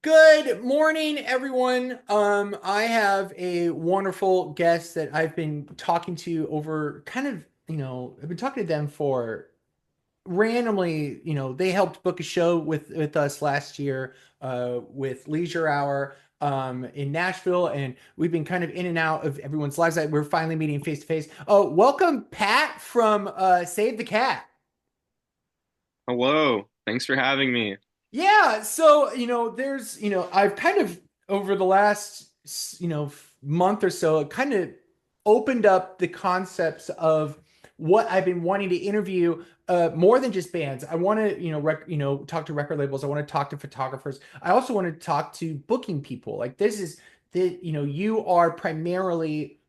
Good morning, everyone. I have a wonderful guest that I've been talking to over I've been talking to them for randomly, they helped book a show with us last year with Leisure Hour in Nashville, and we've been kind of in and out of everyone's lives. We're finally meeting face to face. Oh, welcome, Pat from Save the Cat. Hello. Thanks for having me. Yeah, so I've kind of over the last month or so kind of opened up the concepts of what I've been wanting to interview more than just bands. I want to, talk to record labels. I want to talk to photographers. I also want to talk to booking people. Like this is you are primarily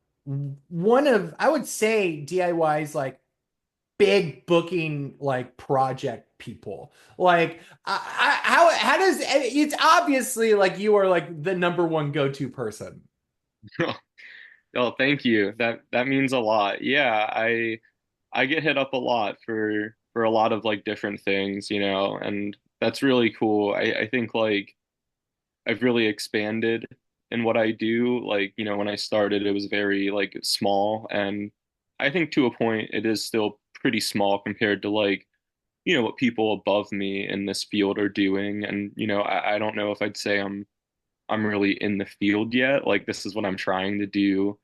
one of, I would say, DIY's like big booking like project people. Like how does it's obviously like you are like the number one go-to person. Oh, thank you. That means a lot. Yeah, I get hit up a lot for a lot of like different things, and that's really cool. I think like I've really expanded in what I do. Like, when I started it was very like small, and I think to a point it is still pretty small compared to like, what people above me in this field are doing. And, I don't know if I'd say I'm really in the field yet. Like this is what I'm trying to do.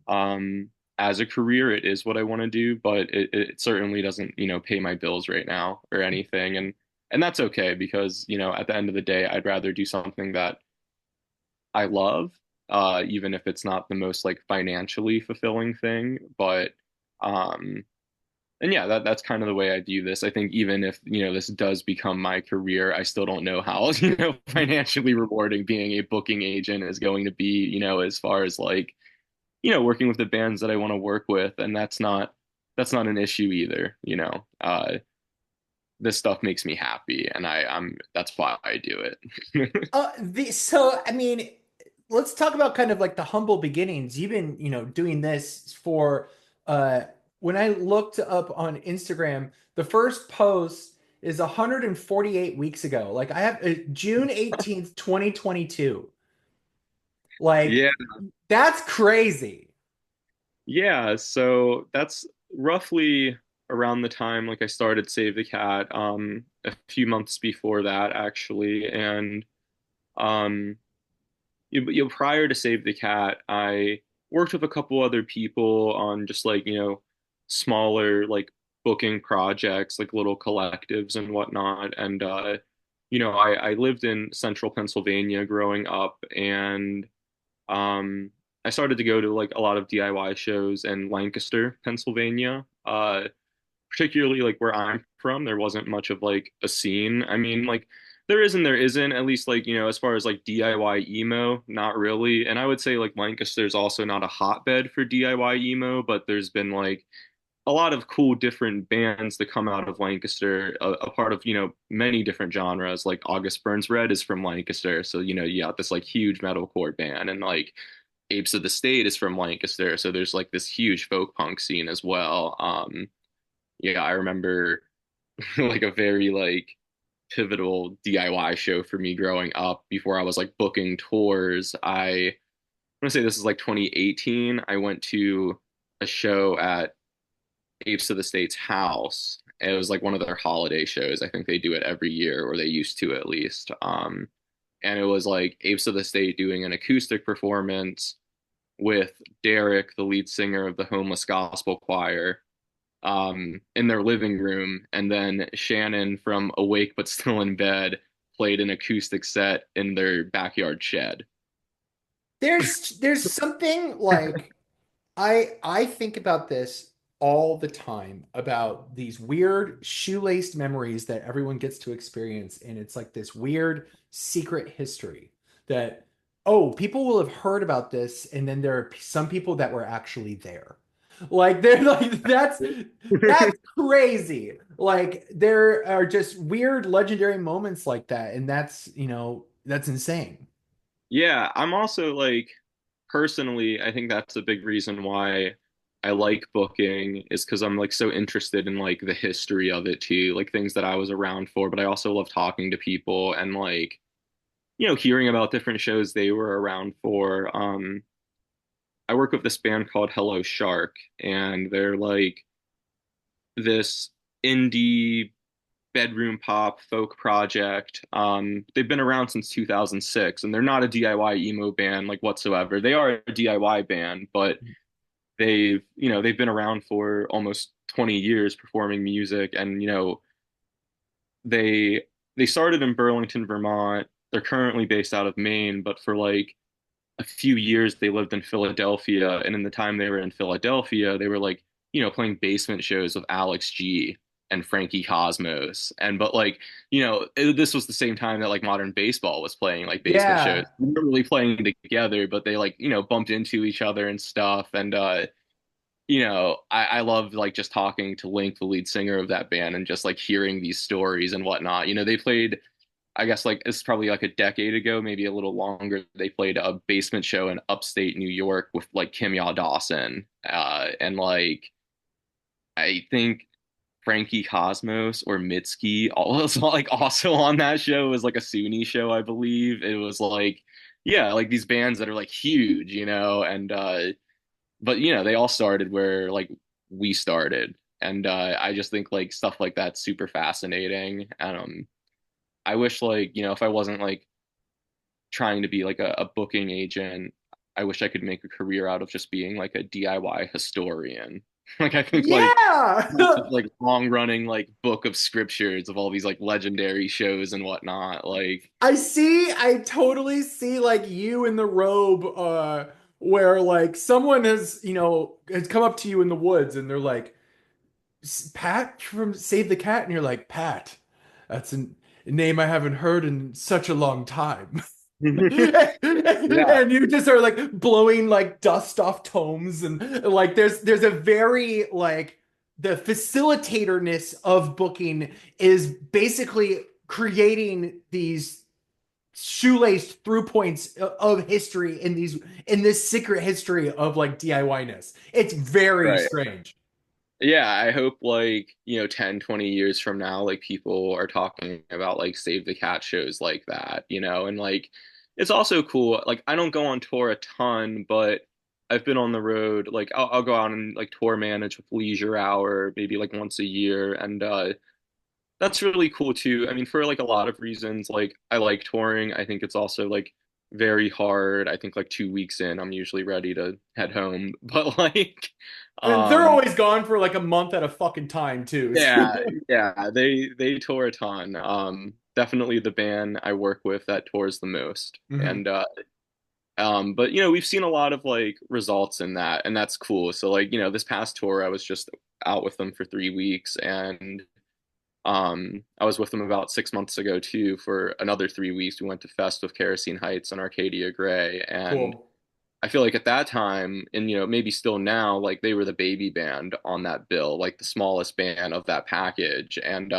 Um, as a career, it is what I want to do, but it certainly doesn't, pay my bills right now or anything. And that's okay because, at the end of the day, I'd rather do something that I love, even if it's not the most like financially fulfilling thing. But and yeah, that's kind of the way I view this. I think even if, this does become my career, I still don't know how, financially rewarding being a booking agent is going to be, as far as like, working with the bands that I want to work with. And that's not an issue either, this stuff makes me happy and that's why I do it. I mean, let's talk about kind of like the humble beginnings. You've been, doing this for uh when I looked up on Instagram, the first post is 148 weeks ago. Like I have June 18th, 2022. Like Yeah. that's crazy. Yeah, so that's roughly around the time like I started Save the Cat, a few months before that actually. And um prior to Save the Cat, I worked with a couple other people on just like, smaller like booking projects, like little collectives and whatnot. And I lived in central Pennsylvania growing up, and um, I started to go to like a lot of DIY shows in Lancaster, Pennsylvania. Particularly like where I'm from, there wasn't much of like a scene. I mean, like there is and there isn't, at least like, as far as like DIY emo, not really. And I would say like Lancaster's also not a hotbed for DIY emo, but there's been like a lot of cool different bands that come out of Lancaster, a part of, many different genres. Like August Burns Red is from Lancaster. So, you got this like huge metalcore band, and like Apes of the State is from Lancaster. So there's like this huge folk punk scene as well. Yeah, I remember like a very like pivotal DIY show for me growing up before I was like booking tours. I want to say this is like 2018. I went to a show at Apes of the State's house. It was like one of their holiday shows. I think they do it every year, or they used to at least. And it was like Apes of the State doing an acoustic performance with Derek, the lead singer of the Homeless Gospel Choir, in their living room, and then Shannon from Awake But Still in Bed played an acoustic set in their backyard shed. There's something like I think about this all the time about these weird shoelaced memories that everyone gets to experience, and it's like this weird secret history that oh, people will have heard about this, and then there are some people that were actually there. Like they're like that's crazy. Like there are just weird legendary moments like that, and that's insane. Yeah, I'm also like personally, I think that's a big reason why I like booking is because I'm like so interested in like the history of it too, like things that I was around for, but I also love talking to people and like hearing about different shows they were around for. I work with this band called Hello Shark, and they're like this indie bedroom pop folk project. They've been around since 2006, and they're not a DIY emo band like whatsoever. They are a DIY band, but they've been around for almost 20 years performing music, and they they started in Burlington, Vermont. They're currently based out of Maine, but for like a few years they lived in Philadelphia, and in the time they were in Philadelphia, they were like, playing basement shows with Alex G and Frankie Cosmos. And but like, this was the same time that like modern baseball was playing like basement shows. Yeah. They weren't really playing together, but they like, bumped into each other and stuff. And I love like just talking to Link, the lead singer of that band, and just like hearing these stories and whatnot. They played, I guess like it's probably like a decade ago, maybe a little longer. They played a basement show in upstate New York with like Kim Yaw Dawson. And like I think Frankie Cosmos or Mitski was like also on that show. It was like a SUNY show, I believe. It was like, yeah, like these bands that are like huge, and but they all started where like we started. And I just think like stuff like that's super fascinating. I wish like, if I wasn't like trying to be like a booking agent, I wish I could make a career out of just being like a DIY historian. Like I think like Yeah. like long running like book of scriptures of all these like legendary shows and whatnot. Like I totally see like you in the robe, where like someone has come up to you in the woods and they're like, Pat from Save the Cat, and you're like, Pat, that's a name I haven't heard in such a long time. yeah, And you just are like blowing like dust off tomes, and like there's a very like the facilitatorness of booking is basically creating these shoelaced through points of history in this secret history of like DIY-ness. It's very right. strange. Yeah, I hope like, 10, 20 years from now, like people are talking about like Save the Cat shows like that, and like it's also cool. Like I don't go on tour a ton, but I've been on the road. Like I'll go out and like tour manage with Leisure Hour maybe like once a year. And that's really cool too. I mean, for like a lot of reasons, like I like touring. I think it's also like very hard. I think like 2 weeks in, I'm usually ready to head home. But like, And they're um, always gone for like a month at a fucking time too. yeah, yeah, they tour a ton. Definitely the band I work with that tours the most. Mhm. And but we've seen a lot of like results in that, and that's cool. So like, this past tour, I was just out with them for 3 weeks, and I was with them about 6 months ago too for another 3 weeks. We went to Fest with Kerosene Heights and Arcadia Gray, and Cool. I feel like at that time, and maybe still now, like they were the baby band on that bill, like the smallest band of that package. And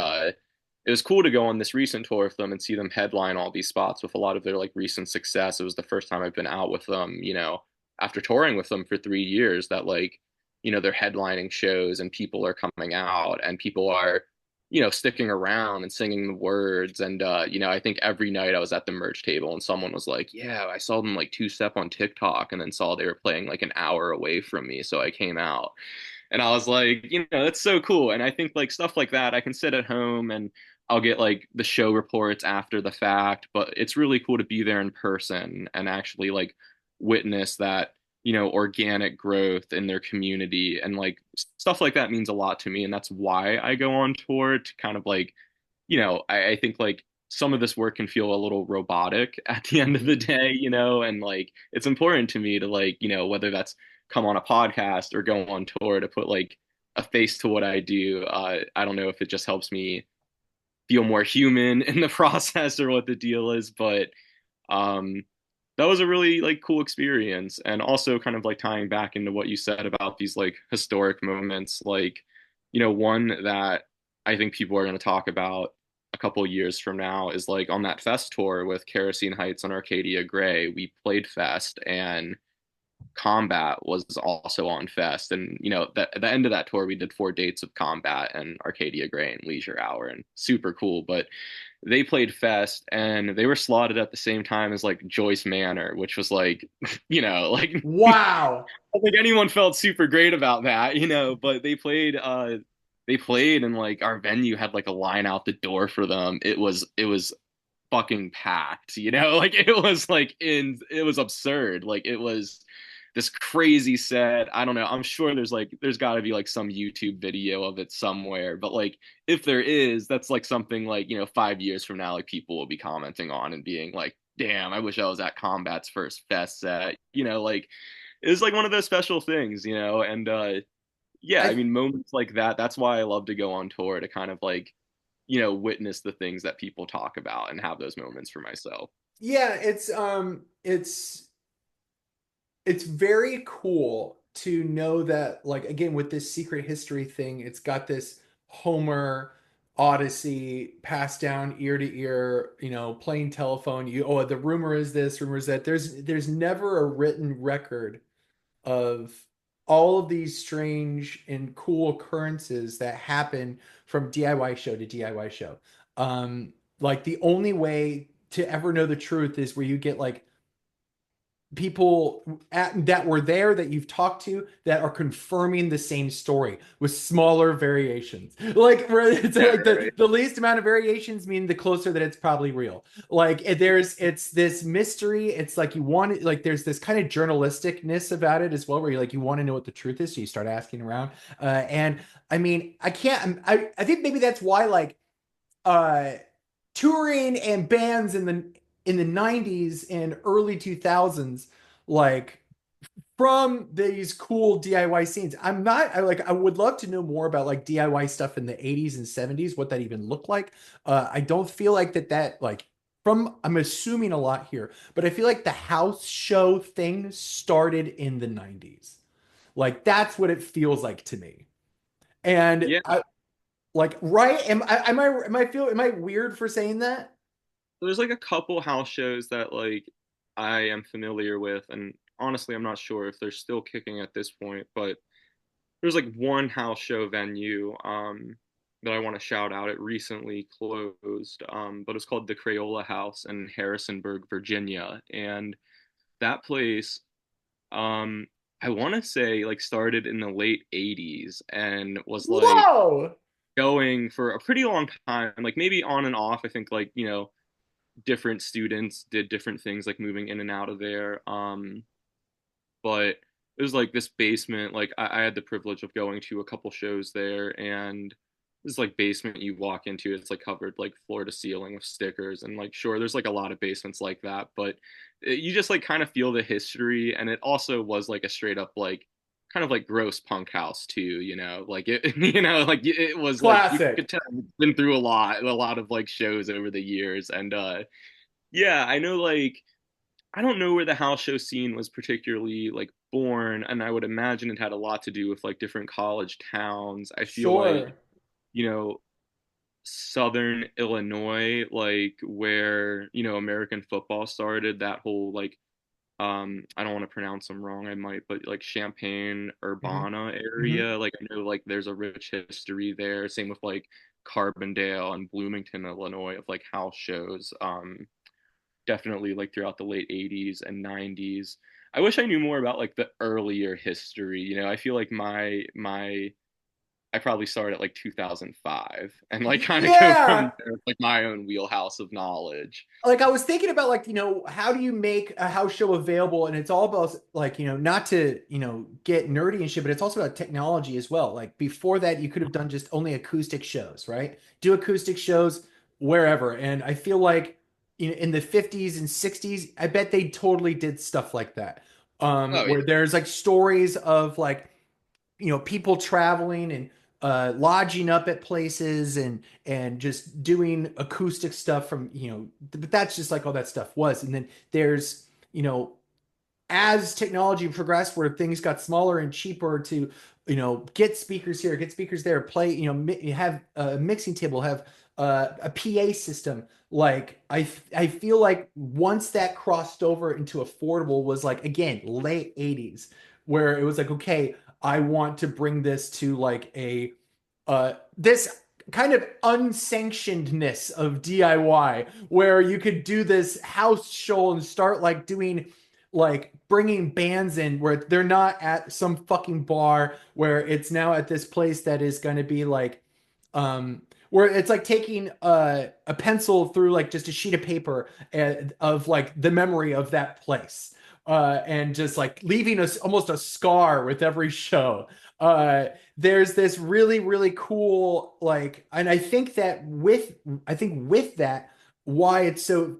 it was cool to go on this recent tour with them and see them headline all these spots with a lot of their like recent success. It was the first time I've been out with them, after touring with them for 3 years, that like, they're headlining shows and people are coming out and people are sticking around and singing the words. And I think every night I was at the merch table and someone was like, yeah, I saw them like two step on TikTok and then saw they were playing like an hour away from me. So I came out. And I was like, that's so cool. And I think like stuff like that, I can sit at home and I'll get like the show reports after the fact, but it's really cool to be there in person and actually like witness that, organic growth in their community. And like stuff like that means a lot to me. And that's why I go on tour to kind of like, I think like some of this work can feel a little robotic at the end of the Mhm. day, and like it's important to me to like, whether that's come on a podcast or go on tour to put like a face to what I do. I don't know if it just helps me feel more human in the process or what the deal is, but um, that was a really like cool experience. And also kind of like tying back into what you said about these like historic moments, like, one that I think people are going to talk about a couple years from now is like on that Fest tour with Kerosene Heights and Arcadia Gray, we played Fest and Combat was also on Fest. And, at the end of that tour, we did 4 dates of Combat and Arcadia Gray and Leisure Hour, and super cool. But they played Fest and they were slotted at the same time as like Joyce Manor, which was like, like Wow. I don't think anyone felt super great about that, but they played and like our venue had like a line out the door for them. It was fucking packed, like it was absurd. Like it was this crazy set. I don't know. I'm sure there's got to be like some YouTube video of it somewhere, but like if there is, that's like something like, 5 years from now like people will be commenting on and being like, "Damn, I wish I was at Combat's first fest set." Like it was like one of those special things, and yeah, I I mean moments like that, that's why I love to go on tour to kind of like, witness the things that people talk about and have those moments for myself. Yeah, it's very cool to know that, like, again, with this secret history thing, it's got this Homer Odyssey passed down ear to ear, playing telephone. The rumor is this, rumor is that. There's never a written record of all of these strange and cool occurrences that happen from DIY show to DIY show. Like, the only way to ever know the truth is where you get like people that were there that you've talked to that are confirming the same story with smaller variations. Like, where it's Yeah, like right. the least amount of variations mean the closer that it's probably real. Like, it's this mystery. It's like you want it, like there's this kind of journalisticness about it as well, where you want to know what the truth is, so you start asking around. And I mean, I can't. I think maybe that's why, like, uh touring and bands in the 90s and early 2000s, like, from these cool DIY scenes. I would love to know more about like DIY stuff in the 80s and 70s, what that even looked like. I don't feel like that like, from, I'm assuming a lot here, but I feel like the house show thing started in the 90s. Like, that's what it feels like to me. And Yeah, like, right? Am I weird for saying that? there's like a couple house shows that like I am familiar with, and honestly, I'm not sure if they're still kicking at this point, but there's like one house show venue that I want to shout out. It recently closed, but it's called the Crayola House in Harrisonburg, Virginia, and that place, um, I want to say like started in the late '80s and was like Whoa! going for a pretty long time, like maybe on and off. I think like different students did different things like moving in and out of there. But it was like this basement. Like I had the privilege of going to a couple shows there, and this like basement you walk into. It's like covered like floor to ceiling with stickers, and like sure, there's like a lot of basements like that, but you just like kind of feel the history, and it also was like a straight up like kind of like gross punk house too. Like it, like it was like you Classic. could tell it's been through a lot of like shows over the years, and yeah, I know like I don't know where the house show scene was particularly like born, and I would imagine it had a lot to do with like different college towns. I feel like, Sure. you know, Southern Illinois, like where, American football started, that whole like I don't want to pronounce them wrong, I might, but like Champaign, Hmm. Urbana Hmm. area, like I know like there's a rich history there. Same with like Carbondale and Bloomington, Illinois of like house shows. Definitely like throughout the late 80s and 90s. I wish I knew more about like the earlier history. I feel like my I probably started at like 2005 and like kind of go from Yeah. there with, like my own wheelhouse of knowledge. Like, I was thinking about, like, how do you make a house show available? And it's all about, like, not to, get nerdy and shit, but it's also about technology as well. Like, before that, you could have done just only acoustic shows, right? Do acoustic shows wherever. And I feel like, in the 50s and 60s, I bet they totally did stuff like that. Oh Where yeah. there's like stories of, like, people traveling and lodging up at places and just doing acoustic stuff from, but that's just like all that stuff was. And then there's, as technology progressed, where things got smaller and cheaper to, get speakers here, get speakers there, play, have a mixing table, have a PA system. Like, I feel like once that crossed over into affordable was like, again, late 80s, where it was like, okay, I want to bring this to like this kind of unsanctionedness of DIY where you could do this house show and start like doing like bringing bands in where they're not at some fucking bar where it's now at this place that is going to be like where it's like taking a pencil through like just a sheet of paper of like the memory of that place and just like leaving us almost a scar with every show. There's this really really cool like, and I think with that why it's so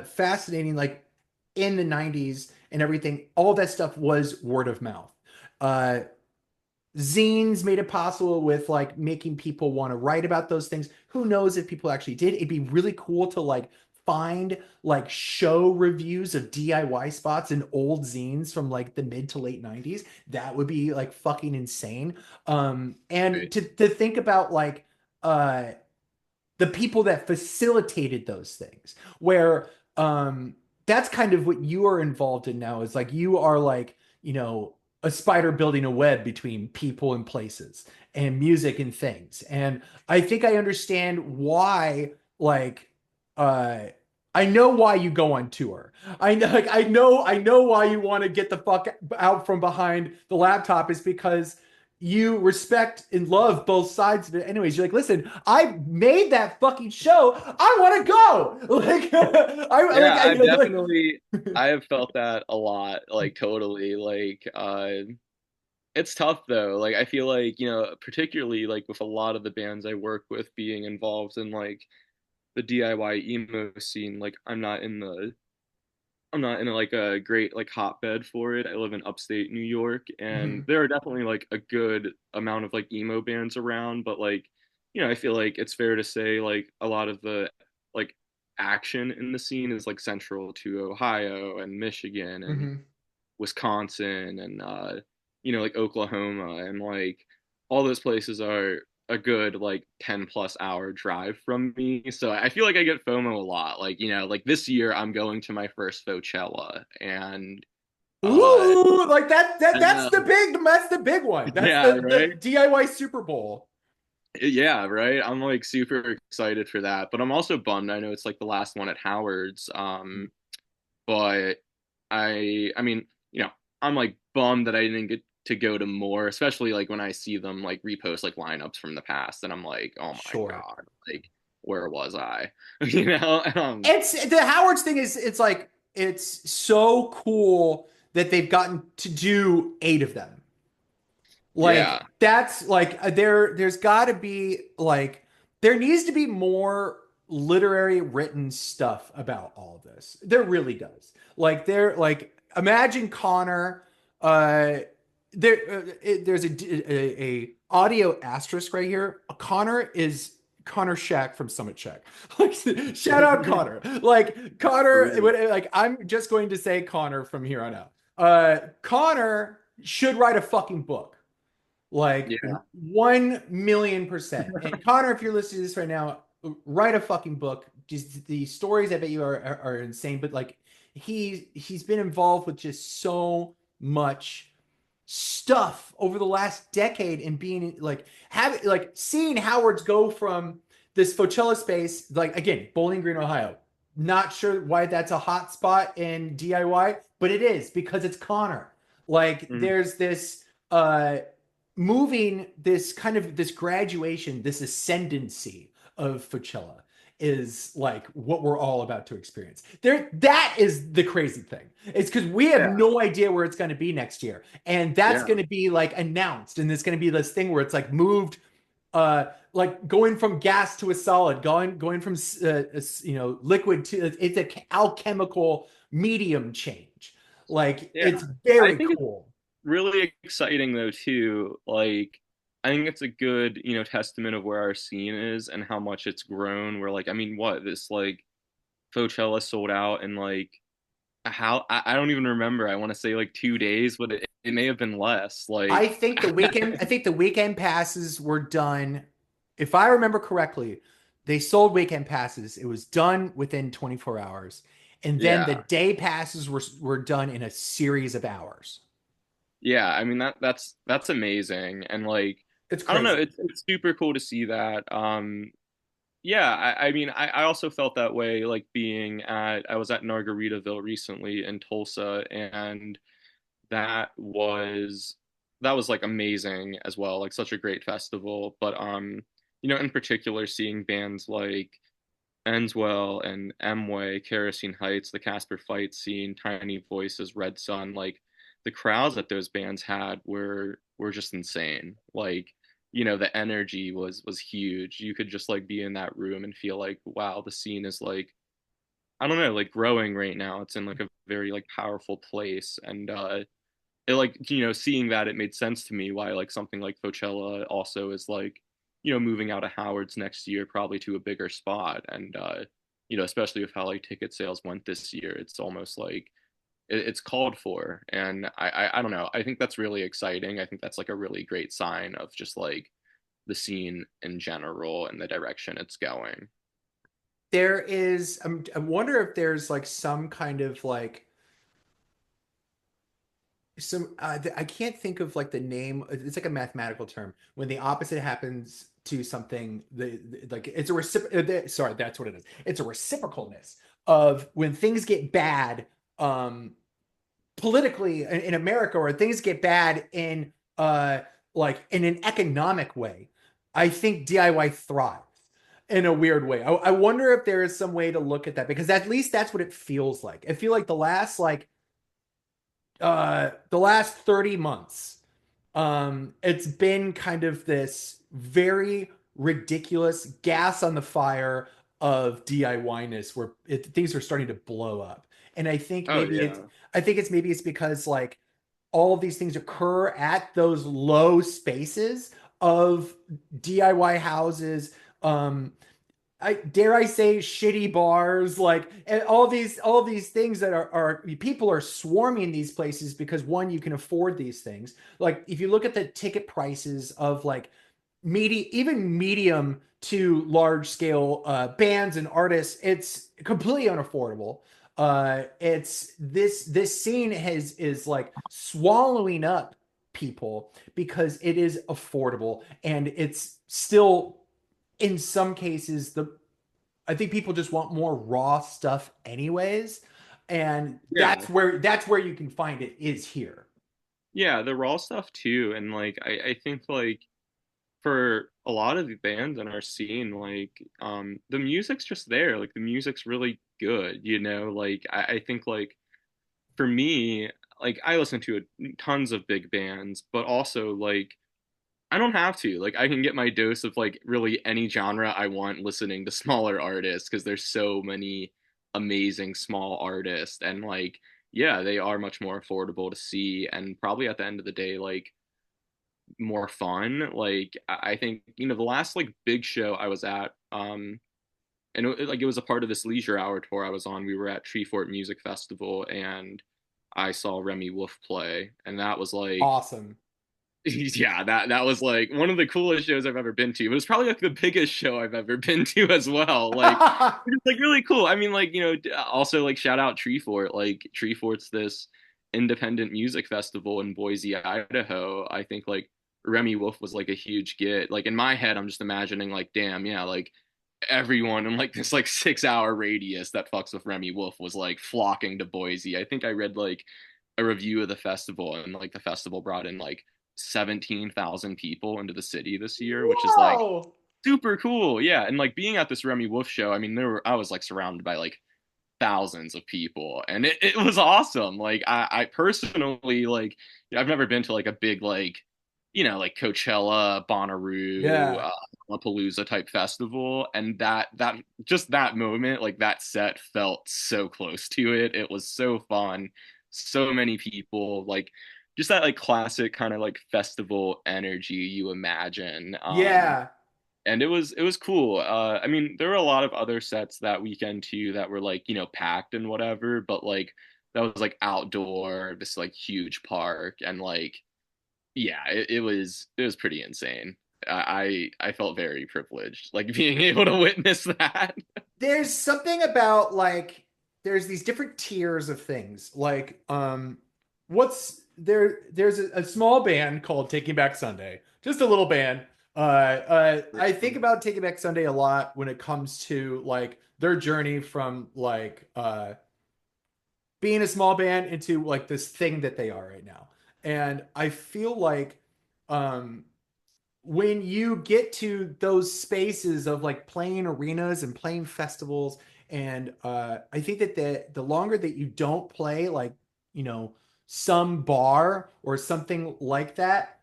fascinating, like in the 90s and everything, all that stuff was word of mouth. uh Zines made it possible with like making people want to write about those things. Who knows if people actually did? It'd be really cool to like find like show reviews of DIY spots in old zines from like the mid to late 90s. That would be like fucking insane. And Right. to think about like uh the people that facilitated those things where that's kind of what you are involved in now, is like you are like, you know, a spider building a web between people and places and music and things. And I think I understand why like uh I know why you go on tour. I know, like, I know why you want to get the fuck out from behind the laptop is because you respect and love both sides of it. Anyways, you're like, listen, I made that fucking show. I want to go. Like, Yeah, I've like, definitely I have felt that a lot, like totally. Like it's tough though. Like I feel like, particularly like with a lot of the bands I work with being involved in like the DIY emo scene, like I'm not in like a great like hotbed for it. I live in upstate New York, and Mhm, there are definitely like a good amount of like emo bands around, but like, I feel like it's fair to say like a lot of the like action in the scene is like central to Ohio and Michigan and mhm. Wisconsin and like Oklahoma, and like all those places are a good like 10 plus hour drive from me. So I feel like I get FOMO a lot. Like, like this year I'm going to my first Coachella, and Ooh, like I that's know. the big one. That's Yeah, the right. DIY Super Bowl. Yeah, right. I'm like super excited for that, but I'm also bummed. I know it's like the last one at Howard's. But I mean, I'm like bummed that I didn't get to go to more, especially like when I see them like repost like lineups from the past, and I'm like, oh my Sure. God, like where was I? It's the Howard's thing is it's like it's so cool that they've gotten to do 8 of them. Yeah, Like that's like there's got to be like there needs to be more literary written stuff about all of this. There really does. Like there like imagine Connor there's a audio asterisk right here. Connor is Connor Shack from Summit Check. Like shout out Connor. Like Connor true. like I'm just going to say Connor from here on out. Connor should write a fucking book like Yeah, 1,000,000%. And Connor, if you're listening to this right now, write a fucking book. Just the stories I bet you are insane. But like he's been involved with just so much stuff over the last decade and being like having like seeing Howard's go from this Coachella space, like again, Bowling Green, Ohio. Not sure why that's a hot spot in DIY, but it is because it's Connor. Like mhm. there's this uh moving this kind of this graduation, this ascendancy of Coachella is like what we're all about to experience. There, that is the crazy thing. It's because we have Yeah, no idea where it's going to be next year, and that's yeah, going to be like announced, and it's going to be this thing where it's like moved, like going from gas to a solid, going from liquid to it's a alchemical medium change. Like yeah. it's I very think it's cool. really exciting though too. Like I think it's a good, testament of where our scene is and how much it's grown. Where like, I mean, what this like Coachella sold out in like how I don't even remember. I want to say like 2 days, but it may have been less. Like I think the weekend passes were done. If I remember correctly, they sold weekend passes. It was done within 24 hours. And then the yeah, day passes were done in a series of hours. yeah. I mean that's amazing, and like. It's I don't know. crazy. It's super cool to see that. Yeah, I mean, I also felt that way, like I was at Margaritaville recently in Tulsa, and that was that was like amazing as well, like such a great festival. But in particular, seeing bands like Enswell and Emway, Kerosene Heights, the Casper Fight Scene, Tiny Voices, Red Sun, like the crowds that those bands had were just insane. Like, the energy was huge. You could just like be in that room and feel like, wow, the scene is like, I don't know, like growing right now. It's in like a very like powerful place. And it like, seeing that, it made sense to me why like something like Coachella also is like, moving out of Howard's next year probably to a bigger spot. And especially with how like ticket sales went this year, it's almost like it's called for. And I don't know, I think that's really exciting. I think that's like a really great sign of just like the scene in general and the direction it's going. There is, I wonder if there's like some kind of like some I can't think of like the name. It's like a mathematical term when the opposite happens to something. Like it's a sorry, that's what it is. It's a reciprocalness of when things get bad, um, politically in America, or things get bad in like in an economic way. I think DIY thrives in a weird way. I wonder if there is some way to look at that because at least that's what it feels like. I feel like the last 30 months, it's been kind of this very ridiculous gas on the fire of DIY-ness where things are starting to blow up. And Oh yeah. I think it's because like all of these things occur at those low spaces of DIY houses. I dare I say shitty bars, like and all these things that are people are swarming these places because one, you can afford these things. Like if you look at the ticket prices of like even medium to large scale bands and artists, it's completely unaffordable. It's this scene is like swallowing up people because it is affordable and it's still in some cases the I think people just want more raw stuff anyways, and Yeah. that's where you can find it is here. Yeah, the raw stuff too. And like I think like for a lot of the bands in our scene, like the music's just there. Like the music's really good, Like I think like for me, like I listen to tons of big bands, but also like I don't have to. Like I can get my dose of like really any genre I want listening to smaller artists because there's so many amazing small artists and like yeah, they are much more affordable to see and probably at the end of the day like more fun. Like I think the last like big show I was at, and like it was a part of this leisure hour tour I was on. We were at Treefort Music Festival, and I saw Remy Wolf play, and that was like, Awesome. yeah, that was like one of the coolest shows I've ever been to. It was probably like the biggest show I've ever been to as well. Like it's like really cool. I mean, like also like shout out Treefort. Like Treefort's this independent music festival in Boise, Idaho. I think like Remy Wolf was like a huge get. Like in my head, I'm just imagining like, damn, yeah, like everyone in like this like 6 hour radius that fucks with Remy Wolf was like flocking to Boise. I think I read like a review of the festival and like the festival brought in like 17,000 people into the city this year, which is like Whoa. super cool. Yeah, and like being at this Remy Wolf show, I mean I was like surrounded by like thousands of people and it was awesome. Like I personally like I've never been to like a big like like Coachella, Bonnaroo, Yeah. Lollapalooza type festival, and that just that moment, like that set felt so close to it. It was so fun, so many people, like just that like classic kind of like festival energy you imagine. Yeah. And it was cool. I mean, there were a lot of other sets that weekend too that were like packed and whatever, but like that was like outdoor, this like huge park, and like yeah, it was pretty insane. I felt very privileged, like being able to witness that. There's something about like there's these different tiers of things. Like what's there's a small band called Taking Back Sunday, just a little band. I think about Taking Back Sunday a lot when it comes to like their journey from like being a small band into like this thing that they are right now. And I feel like um when you get to those spaces of like playing arenas and playing festivals, and I think that the longer that you don't play like, you know, some bar or something like that,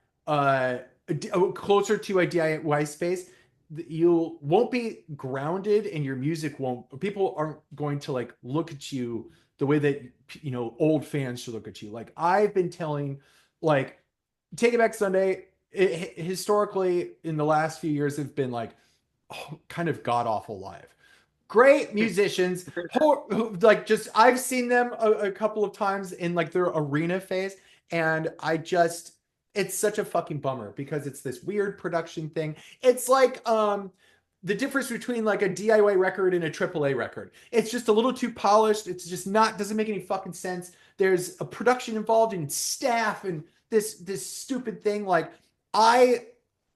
closer to a DIY space, you won't be grounded and your music won't, people aren't going to like look at you the way that, you know, old fans should look at you. Like I've been telling, like, Take It Back Sunday, historically in the last few years have been like, oh, kind of god awful live. Great musicians, like just I've seen them a couple of times in like their arena phase, and I just, it's such a fucking bummer because it's this weird production thing. It's like the difference between like a DIY record and a AAA record. It's just a little too polished. It's just not, doesn't make any fucking sense. There's a production involved in staff and this stupid thing. Like I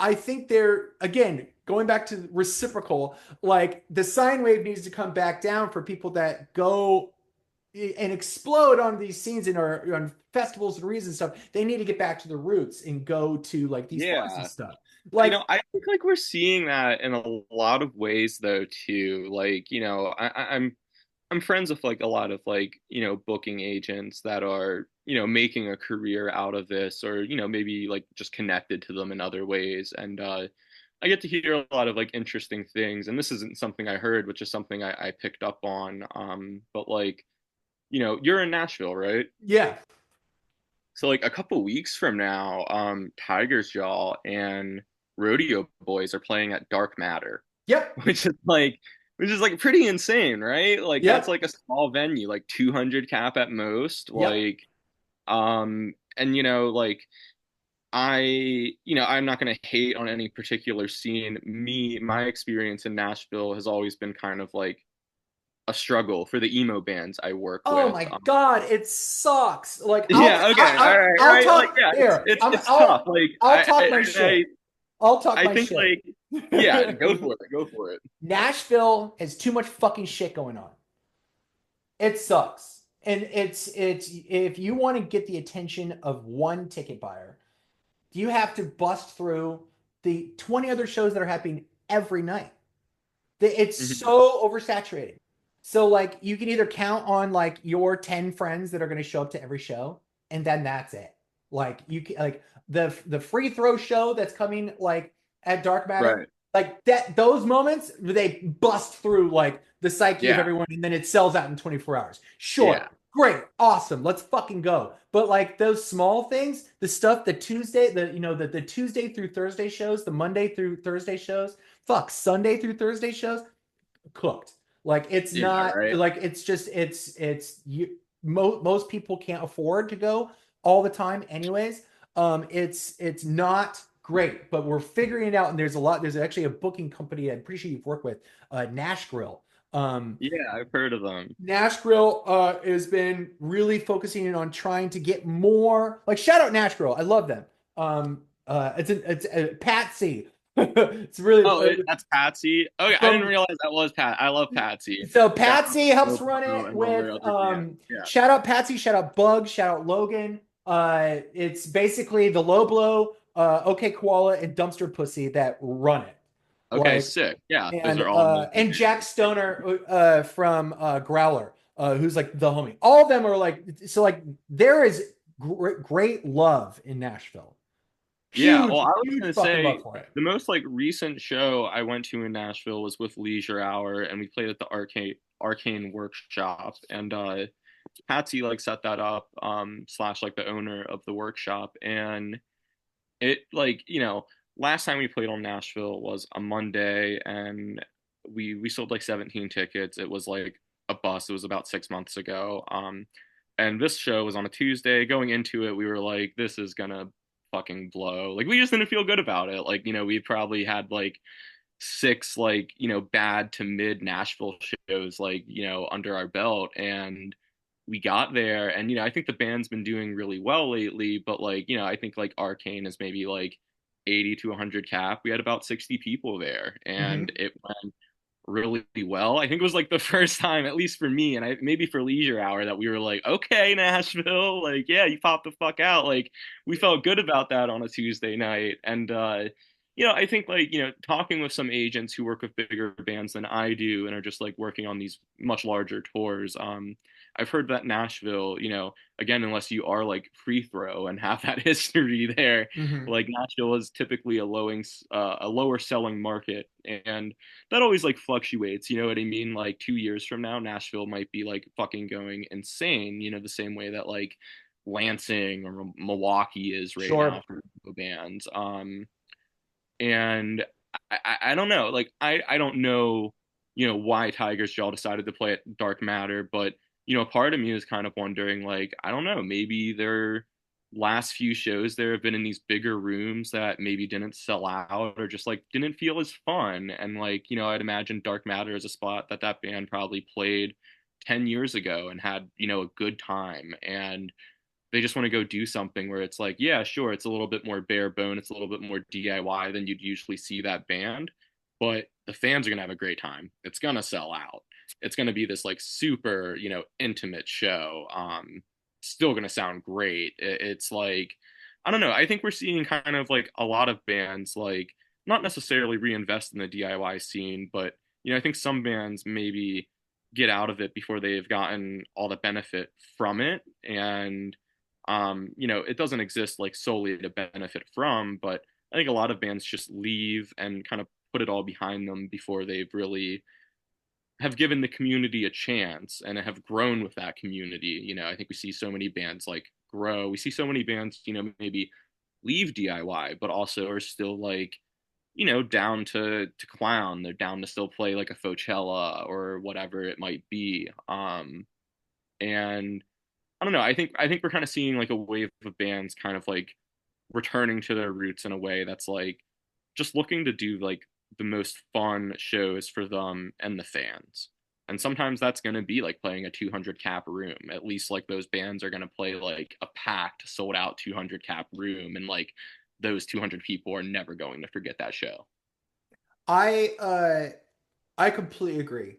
I think they're, again, going back to reciprocal, like the sine wave needs to come back down for people that go and explode on these scenes and are on festivals and reasons and stuff. They need to get back to the roots and go to like these bars and Yeah. stuff. Like, I think like we're seeing that in a lot of ways though too. Like, I'm friends with like a lot of like, booking agents that are, making a career out of this or, maybe like just connected to them in other ways. And I get to hear a lot of like interesting things. And this isn't something I heard, which is something I picked up on. But like, you're in Nashville, right? yeah. So like a couple weeks from now, Tiger's Jaw and Rodeo Boys are playing at Dark Matter, Yep. which is like pretty insane, right? Like that's Yep. like a small venue, like 200 cap at most. Yep. And like I'm not gonna hate on any particular scene. My experience in Nashville has always been kind of like a struggle for the emo bands I work Oh with. my God, it sucks. Like Yeah, okay, all right, I'll right. Like, talk yeah, here. it's tough. Like, I'll talk my shit. I'll talk I my think shit. like, yeah, go for it, go for it. Nashville has too much fucking shit going on. It sucks. And it's if you want to get the attention of one ticket buyer, you have to bust through the 20 other shows that are happening every night. It's Mhm. so oversaturated. So like you can either count on like your 10 friends that are going to show up to every show, and then that's it. Like you can, like the free throw show that's coming like at Dark Matter, Right. like that, those moments they bust through like the psyche of Yeah. everyone, and then it sells out in 24 hours. Yeah. Sure, great, awesome, let's fucking go. But like those small things, the stuff, the Tuesday, the Tuesday through Thursday shows, the Monday through Thursday shows, fuck, Sunday through Thursday shows, cooked. Like it's Yeah. not Right. like it's just it's you, most people can't afford to go all the time anyways. It's not great, but we're figuring it out, and there's actually a booking company I'm pretty sure you've worked with, Nash Grill. Yeah, I've heard of them. Nash Grill has been really focusing in on trying to get more, like, shout out Nash Grill. I love them. It's Patsy. It's really Oh, that's Patsy. Okay, I didn't from, realize that was Pat. I love Patsy. so Shout out Patsy to helps run Joe it and all with their other bands. Yeah. shout out Patsy, shout out Bug, shout out Logan. It's basically the Low Blow, OK Koala, and Dumpster Pussy that run it. Okay, Like, sick. Yeah, those are all amazing and Jack bands. Stoner from Growler, who's like the homie. All of them are like, so like there is great love in Nashville. Yeah, well, Huge, I was huge gonna fucking say love for it. the most like recent show I went to in Nashville was with Leisure Hour, and we played at the Arcane Workshop, and Patsy like set that up, slash like the owner of the workshop, and it like last time we played on Nashville was a Monday, and we sold like 17 tickets. It was like a bust. It was about 6 months ago. And this show was on a Tuesday. Going into it, we were like, this is gonna fucking blow. Like we just didn't feel good about it. Like we probably had like six like bad to mid Nashville shows like under our belt, and we got there, and I think the band's been doing really well lately, but like, I think like Arcane is maybe like 80 to 100 cap. We had about 60 people there, and Hmm. it went really well. I think it was like the first time, at least for me, and maybe for Leisure Hour, that we were like, okay, Nashville, like, yeah, you popped the fuck out. Like, we felt good about that on a Tuesday night. And, I think like, talking with some agents who work with bigger bands than I do and are just like working on these much larger tours, I've heard that Nashville, again, unless you are like free throw and have that history there, Hmm. like Nashville is typically a lower selling market, and that always like fluctuates. You know what I mean? Like 2 years from now, Nashville might be like fucking going insane. The same way that like Lansing or Milwaukee is right now Sure. for bands. And I don't know. Like I don't know, why Tigers Jaw decided to play at Dark Matter, but part of me is kind of wondering, like, I don't know, maybe their last few shows there have been in these bigger rooms that maybe didn't sell out or just like didn't feel as fun. And like, I'd imagine Dark Matter is a spot that that band probably played 10 years ago and had, a good time. And they just want to go do something where it's like, yeah, sure, it's a little bit more bare bone, it's a little bit more DIY than you'd usually see that band, but the fans are gonna have a great time. It's gonna sell out. It's gonna be this like super, intimate show. Still gonna sound great. It's like, I don't know. I think we're seeing kind of like a lot of bands like not necessarily reinvest in the DIY scene, but I think some bands maybe get out of it before they've gotten all the benefit from it. And it doesn't exist like solely to benefit from, but I think a lot of bands just leave and kind of put it all behind them before they've really have given the community a chance and have grown with that community. I think we see so many bands like grow. We see so many bands, maybe leave DIY, but also are still like, down to clown. They're down to still play like a Coachella or whatever it might be. And I don't know. I think we're kind of seeing like a wave of bands kind of like returning to their roots in a way that's like just looking to do like the most fun shows for them and the fans. And sometimes that's going to be like playing a 200 cap room. At least like those bands are going to play like a packed, sold out 200 cap room, and like those 200 people are never going to forget that show. I uh I completely agree.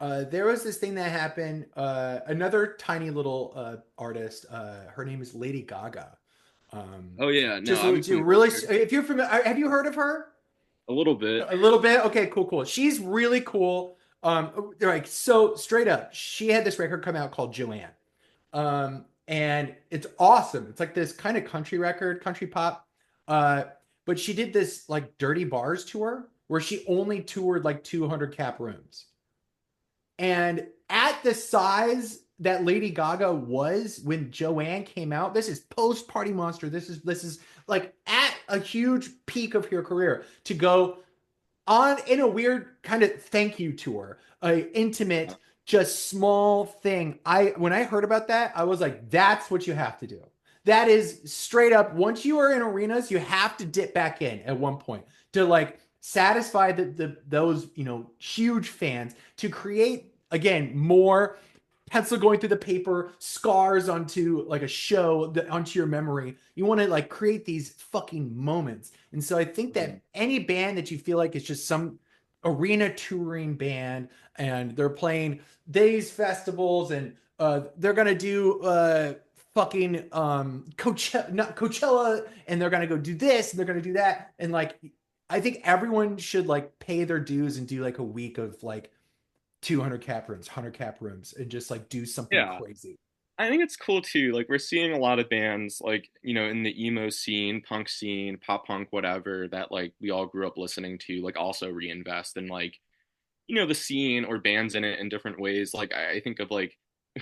There was this thing that happened. Another tiny little artist. Her name is Lady Gaga. Oh yeah, no, Just I'm really, familiar. if you're familiar, have you heard of her? A little bit. A little bit. Okay, cool, cool. She's really cool. They're like so straight up. She had this record come out called Joanne. And it's awesome. It's like this kind of country record, country pop. Uh, but she did this like Dirty Bars tour where she only toured like 200 cap rooms. And at the size that Lady Gaga was when Joanne came out, this is post Party Monster. This is like at a huge peak of her career to go on in a weird kind of thank you tour, a intimate, just small thing. When I heard about that, I was like, that's what you have to do. That is straight up. Once you are in arenas, you have to dip back in at one point to like satisfy the those huge fans to create again more pencil going through the paper, scars onto like a show, onto your memory. You want to like create these fucking moments. And so I think that any band that you feel like is just some arena touring band and they're playing these festivals and they're gonna do fucking Coachella, not Coachella, and they're gonna go do this and they're gonna do that. And like I think everyone should like pay their dues and do like a week of like 200 cap rooms, 100 cap rooms, and just like do something Yeah. crazy. I think it's cool too. Like we're seeing a lot of bands like, in the emo scene, punk scene, pop punk, whatever, that like we all grew up listening to, like also reinvest in like, the scene or bands in it in different ways. Like I think of like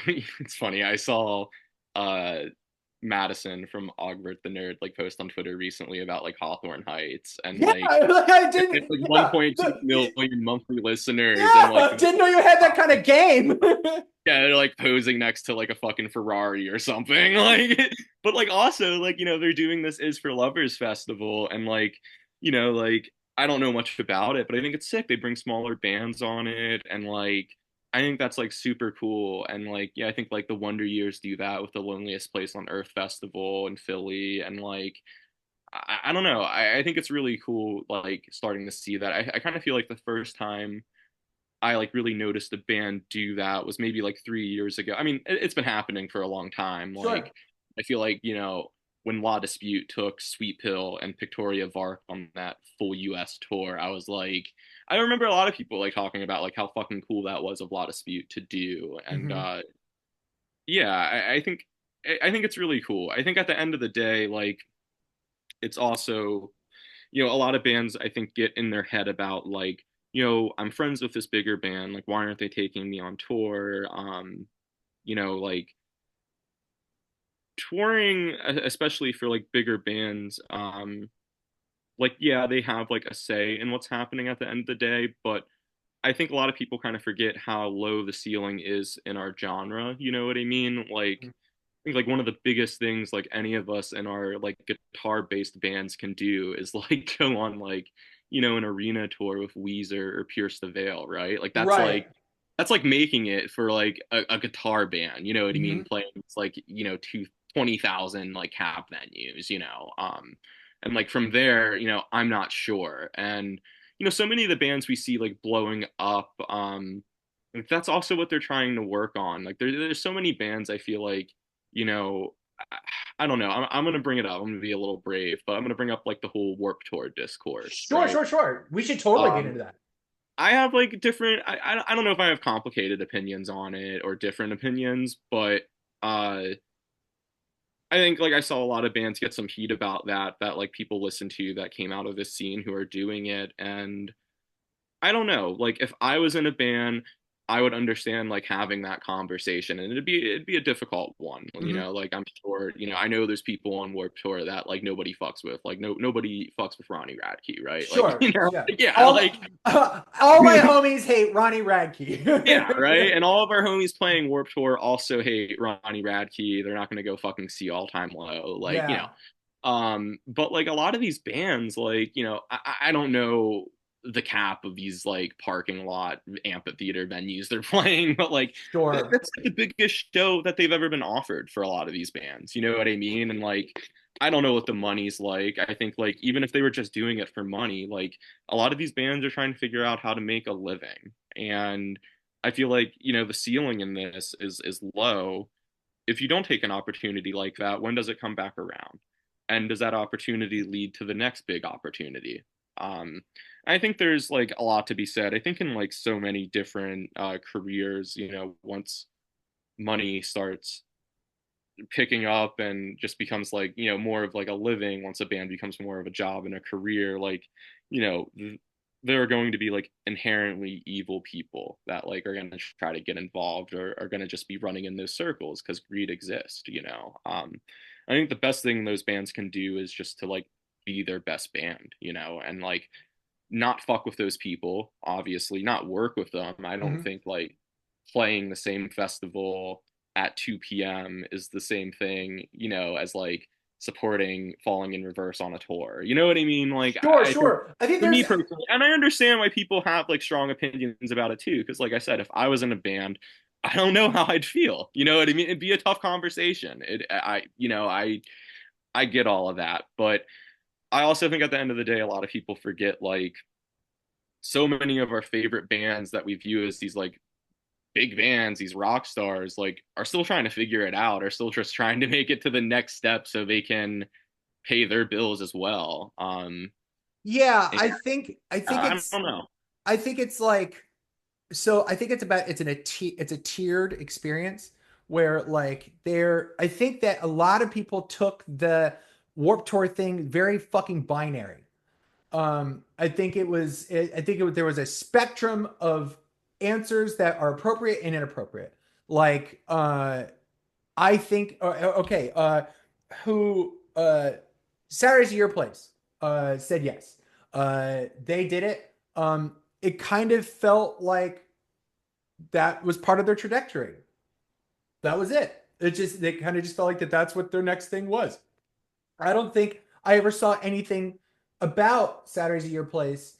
it's funny, I saw uh Madison from Ogbert the Nerd like post on Twitter recently about like Hawthorne Heights, and Yeah, like I it's didn't. like Yeah, 1.2 million monthly listeners, and like yeah, didn't know you had that kind of game. yeah, they're like posing next to like a fucking Ferrari or something. Like, but like also like, they're doing this Is for Lovers festival, and like, like I don't know much about it, but I think it's sick. They bring smaller bands on it, and like, I think that's like super cool. And like, yeah, I think like the Wonder Years do that with the Loneliest Place on Earth Festival in Philly. And like, I don't know. I think it's really cool, like starting to see that. I kind of feel like the first time I like really noticed a band do that was maybe like 3 years ago. I mean, it's been happening for a long time. Like, Sure. I feel like, when La Dispute took Sweet Pill and Victoria Vark on that full US tour, I was like, I remember a lot of people like talking about like how fucking cool that was of La Dispute to do. And Hmm. yeah, I think it's really cool. I think at the end of the day, like it's also, a lot of bands I think get in their head about like, I'm friends with this bigger band, like why aren't they taking me on tour? Like touring, especially for like bigger bands, like yeah, they have like a say in what's happening at the end of the day, but I think a lot of people kind of forget how low the ceiling is in our genre. You know what I mean? Like I think like one of the biggest things like any of us in our like guitar based bands can do is like go on like an arena tour with Weezer or Pierce the Veil, right? Like Right. that's like making it for like a guitar band, you know what I Hmm. mean? Playing it's like two 20,000 like cap venues, and like from there, I'm not sure. And so many of the bands we see like blowing up, like, that's also what they're trying to work on. Like there's so many bands I feel like you know, I, I don't know. I'm gonna bring it up. I'm gonna be a little brave, but I'm gonna bring up like the whole Warp Tour discourse, Sure, right? sure, sure. We should totally get Um, into that. I have like different. I don't know if I have complicated opinions on it or different opinions, but I think like I saw a lot of bands get some heat about that like people listen to that came out of this scene who are doing it, and I don't know. Like if I was in a band, I would understand like having that conversation, and it'd be a difficult one. Hmm. Like I'm sure, I know there's people on Warped Tour that like nobody fucks with. Like nobody fucks with Ronnie Radke, right? Like Sure. Yeah. yeah, All like all my homies hate Ronnie yeah, right. Radke. And all of our homies playing Warped Tour also hate Ronnie Radke. They're not gonna go fucking see All Time Low. Like Yeah. but like a lot of these bands, like, I don't know the cap of these like parking lot amphitheater venues they're playing, but like Sure. that's like the biggest show that they've ever been offered for a lot of these bands. You know what I mean? And like I don't know what the money's like. I think like even if they were just doing it for money, like a lot of these bands are trying to figure out how to make a living. And I feel like, the ceiling in this is low. If you don't take an opportunity like that, when does it come back around? And does that opportunity lead to the next big opportunity? I think there's like a lot to be said. I think in like so many different careers, once money starts picking up and just becomes like, more of like a living, once a band becomes more of a job and a career, like, you know, there are going to be like inherently evil people that like are going to try to get involved or are going to just be running in those circles because greed exists. I think the best thing those bands can do is just to like be their best band, and like not fuck with those people, obviously, not work with them. I don't Hmm. think like playing the same festival at 2 p.m. is the same thing, as like supporting Falling in Reverse on a tour. You know what I mean? Like Sure, I think sure. I think for there's me personally, and I understand why people have like strong opinions about it too, because like I said, if I was in a band, I don't know how I'd feel. You know what I mean? It'd be a tough conversation. I get all of that, but I also think at the end of the day, a lot of people forget like so many of our favorite bands that we view as these like big bands, these rock stars, like are still trying to figure it out, are still just trying to make it to the next step so they can pay their bills as well. yeah, And I don't know. I think it's like so I think it's about it's a tiered experience where like there I think that a lot of people took the Warp Tour thing very fucking binary. I think there was a spectrum of answers that are appropriate and inappropriate. Like I think okay, who Sarah's Your Place said yes. They did it. It kind of felt like that was part of their trajectory. That was it. They kind of just felt like that's what their next thing was. I don't think I ever saw anything about Saturday's at Your Place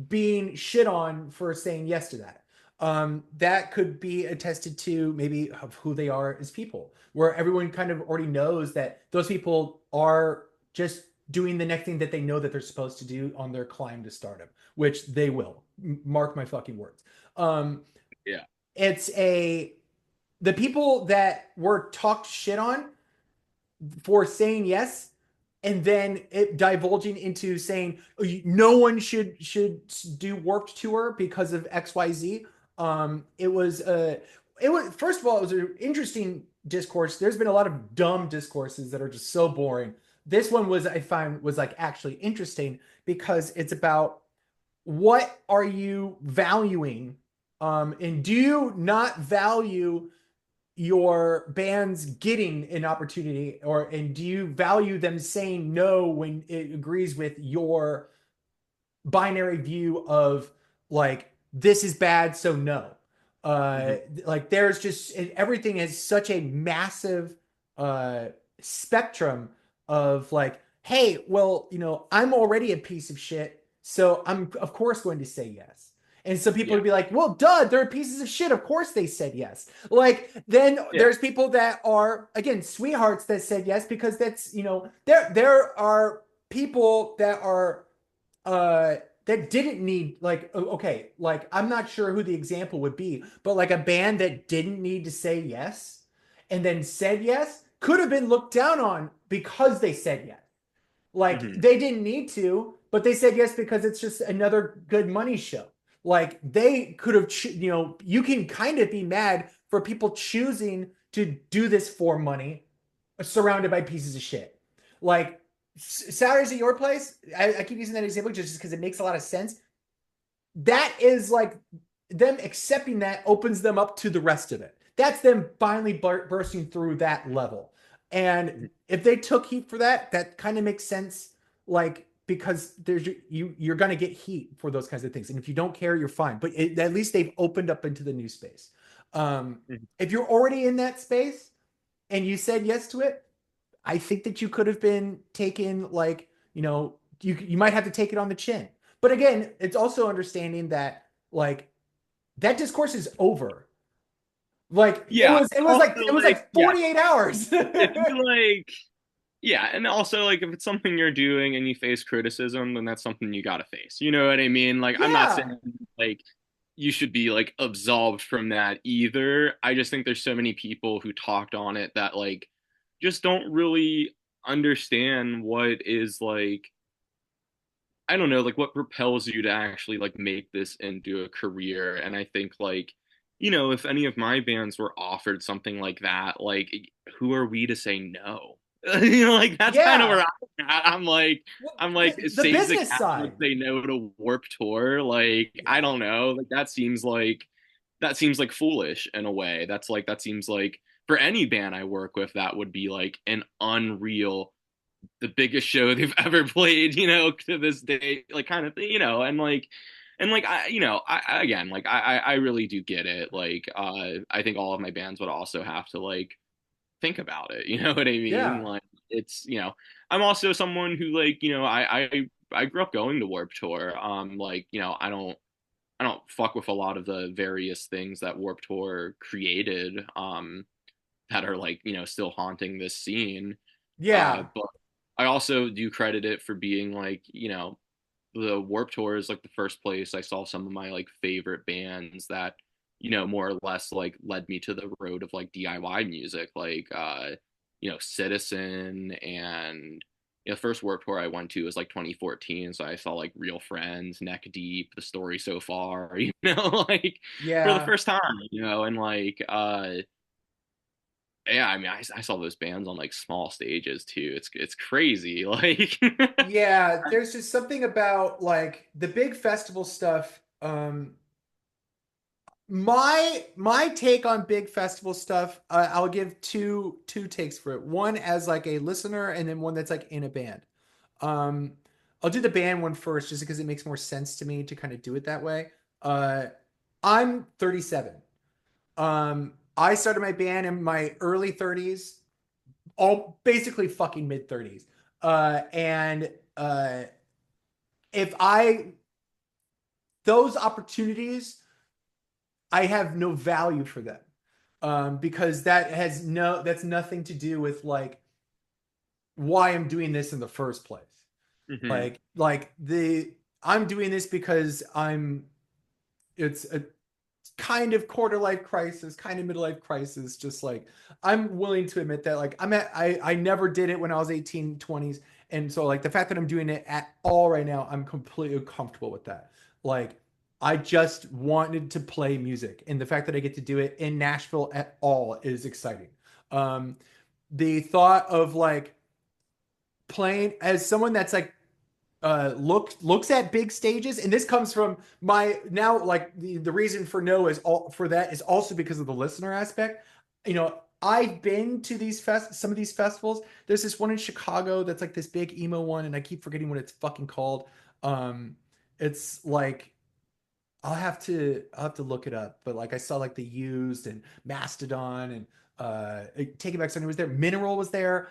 being shit on for saying yes to that. that could be attested to maybe of who they are as people, where everyone kind of already knows that those people are just doing the next thing that they know that they're supposed to do on their climb to stardom, which they will. Mark my fucking words. Um, Yeah. it's a the people that were talked shit on for saying yes and then it divulging into saying oh, no one should do Warped Tour because of XYZ. It was first of all, it was an interesting discourse. There's been a lot of dumb discourses that are just so boring. This one was, I find, was like actually interesting because it's about what are you valuing, and do you not value your bands getting an opportunity, or and do you value them saying no when it agrees with your binary view of like this is bad so no. uh Hmm. like there's just everything is such a massive uh spectrum of like, hey, well, I'm already a piece of shit, so I'm of course going to say yes. And so people Yeah. would be like, well, duh, they're pieces of shit, of course they said yes. Like then Yeah. there's people that are again sweethearts that said yes because that's, there are people that are uh that didn't need, like, okay, like I'm not sure who the example would be, but like a band that didn't need to say yes and then said yes could have been looked down on because they said yes. Like Hmm. they didn't need to, but they said yes because it's just another good money show. Like they could have, you can kind of be mad for people choosing to do this for money, surrounded by pieces of shit. Like Saturdays at Your Place, I keep using that example just because it makes a lot of sense. That is like them accepting that opens them up to the rest of it. That's them finally bursting through that level. And if they took heat for that, that kind of makes sense. Like because you're gonna get heat for those kinds of things, and if you don't care, you're fine. But at least they've opened up into the new space. Hmm. If you're already in that space and you said yes to it, I think that you could have been taken, like, you might have to take it on the chin. But again, it's also understanding that like that discourse is over. Like it Yeah. was it was Also, like it was like, like yeah, 48 hours. if you like, yeah, and also like if it's something you're doing and you face criticism, then that's something you gotta face. You know what I mean? Like, I'm not Yeah. saying like you should be like absolved from that either. I just think there's so many people who talked on it that like just don't really understand what is like I don't know, like what propels you to actually like make this into a career. And I think like, if any of my bands were offered something like that, like who are we to say no? Like that's kind of where Yeah. I'm at. I'm like, Well, I'm like, the Save the business Cat would side. say no to Warp Tour. Like, I Yeah. don't know. Like that seems like foolish in a way. That seems like for any band I work with, that would be like an unreal the biggest show they've ever played, to this day, like kind of thing, and like again, like I really do get it. Like I think all of my bands would also have to like think about it. You know what I mean? Yeah. Like it's I'm also someone who like I grew up going to Warp Tour. Like I don't fuck with a lot of the various things that Warp Tour created. That are like still haunting this scene. Yeah. But I also do credit it for being like, the Warp Tour is like the first place I saw some of my like favorite bands that, more or less like led me to the road of like DIY music, like Citizen and the first Warp Tour I went to was like 2014, so I saw like Real Friends, Neck Deep, The Story So Far, like for the Yeah. first time, and like yeah, I mean, I saw those bands on like small stages too. It's crazy. Like, Yeah. There's just something about like the big festival stuff. My take on big festival stuff, I'll give two takes for it. One as like a listener, and then one that's like in a band. Um, I'll do the band one first, just because it makes more sense to me to kind of do it that way. Uh, I'm 37. I started my band in my early 30s, all basically fucking mid 30s. And if I those opportunities I have no value for them. Because that's nothing to do with like why I'm doing this in the first place. Hmm. Like I'm doing this because it's a kind of quarter life crisis, kind of midlife crisis. Just like I'm willing to admit that like I never did it when I was 18, 20s. And so like the fact that I'm doing it at all right now, I'm completely comfortable with that. Like I just wanted to play music, and the fact that I get to do it in Nashville at all is exciting. Um, the thought of like playing as someone that's like looks at big stages, and this comes from my now like the reason for no is all for that is also because of the listener aspect. I've been to some of these festivals. There's this one in Chicago that's like this big emo one, and I keep forgetting what it's fucking called. um it's like I'll have to look it up, but like I saw like the Used and Mastodon and Take It Back Sunday was there. Mineral was there.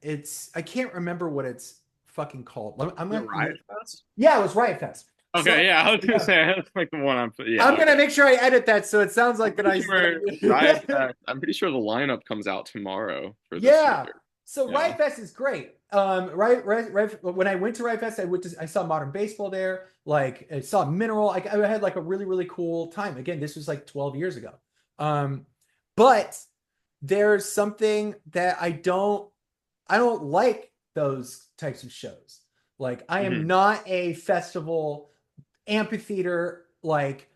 It's I can't remember what it's fucking called. I'm The gonna Riot Fest? Yeah, it was Riot Fest. So Okay, yeah, I was gonna yeah, say that's like the one yeah, I'm gonna okay. make sure I edit that so it sounds like that Pretty sure Riot I Fest, I'm pretty sure the lineup comes out tomorrow for this year. Yeah. So Yeah. Riot Fest is great. When I went to Riot Fest, I saw Modern Baseball there. Like I saw Mineral. I had like a really, really cool time. Again, this was like 12 years ago. But there's something that I don't like those types of shows. Like I am Hmm. not a festival amphitheater like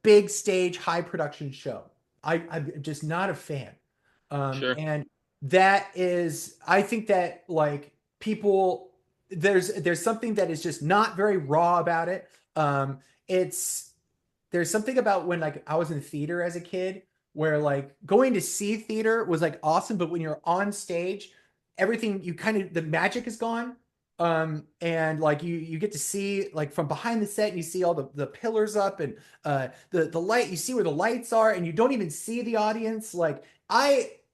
big stage high production show. I'm just not a fan. Sure. And that is I think that like people there's something that is just not very raw about it. It's There's something about when like I was in theater as a kid where like going to see theater was like awesome, but when you're on stage, everything you kind of the magic is gone. And like you get to see like from behind the set and you see all the pillars up and the light, you see where the lights are and you don't even see the audience. Like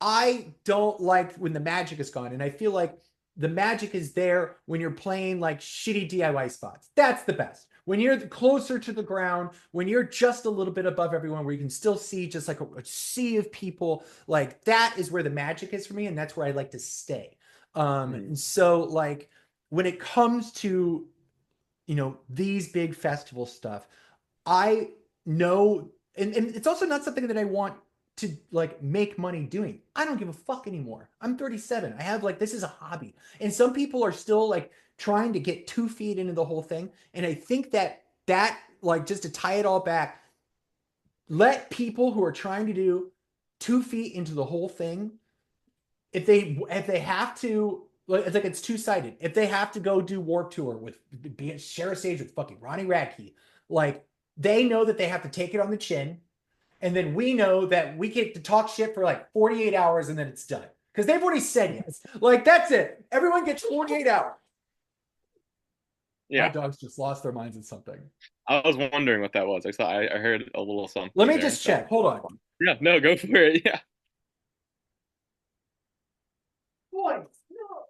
I don't like when the magic is gone. And I feel like the magic is there when you're playing like shitty DIY spots. That's the best. When you're closer to the ground, when you're just a little bit above everyone, where you can still see just like a sea of people, like that is where the magic is for me, and that's where I like to stay. Hmm. And so like when it comes to these big festival stuff, I know, and it's also not something that I want to like make money doing. I don't give a fuck anymore. I'm 37. I have like this is a hobby. And some people are still like trying to get 2 feet into the whole thing. And I think that like just to tie it all back, let people who are trying to do 2 feet into the whole thing, if they have to like it's two-sided. If they have to go do Warp Tour with share a stage with fucking Ronnie Radke, like they know that they have to take it on the chin, and then we know that we get to talk shit for like 48 hours and then it's done. Because they've already said yes. Like that's it. Everyone gets 48 hours. My Yeah. dogs just lost their minds at something. I was wondering what that was. I heard a little Let something me there. just So check. Hold on. yeah, no, go for it. Yeah. Boy, no.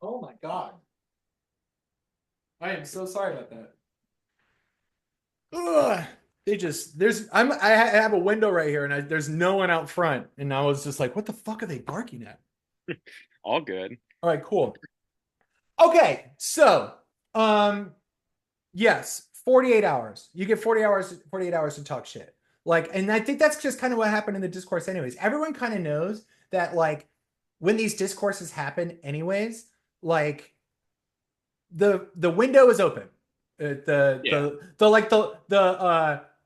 Oh my God. I am so sorry about that. Ugh. They just I have a window right here and there's no one out front and I was just like, what the fuck are they barking at? All good. All right, cool. Okay, so um yes, 48 hours. You get 48 hours to talk shit. Like, and I think that's just kind of what happened in the discourse anyways. Everyone kind of knows that like when these discourses happen anyways, like the window is open. Yeah.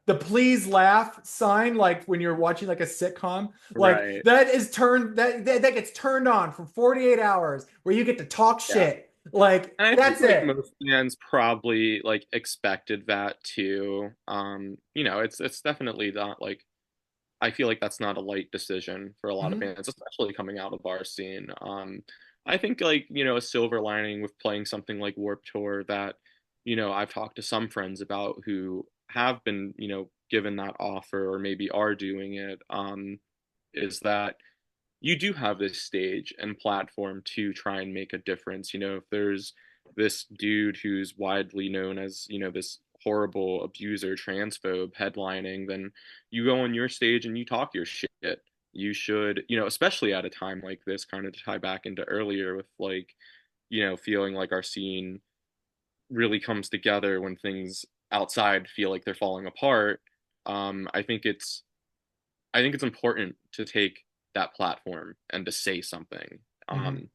The please laugh sign, like when you're watching like a sitcom, like Right. that gets turned on for 48 hours where you get to talk Yeah. shit. Like And I think that's like it. most fans probably like expected that too. It's definitely not like I feel like that's not a light decision for a lot of Mhm. bands, especially coming out of our scene. I think like, a silver lining with playing something like Warped Tour that I've talked to some friends about who have been, given that offer or maybe are doing it, is that you do have this stage and platform to try and make a difference. If there's this dude who's widely known as, this horrible abuser, transphobe headlining, then you go on your stage and you talk your shit. You should, especially at a time like this, kind of to tie back into earlier with like, feeling like our scene really comes together when things outside feel like they're falling apart. I think it's important to take that platform and to say something. Mhm.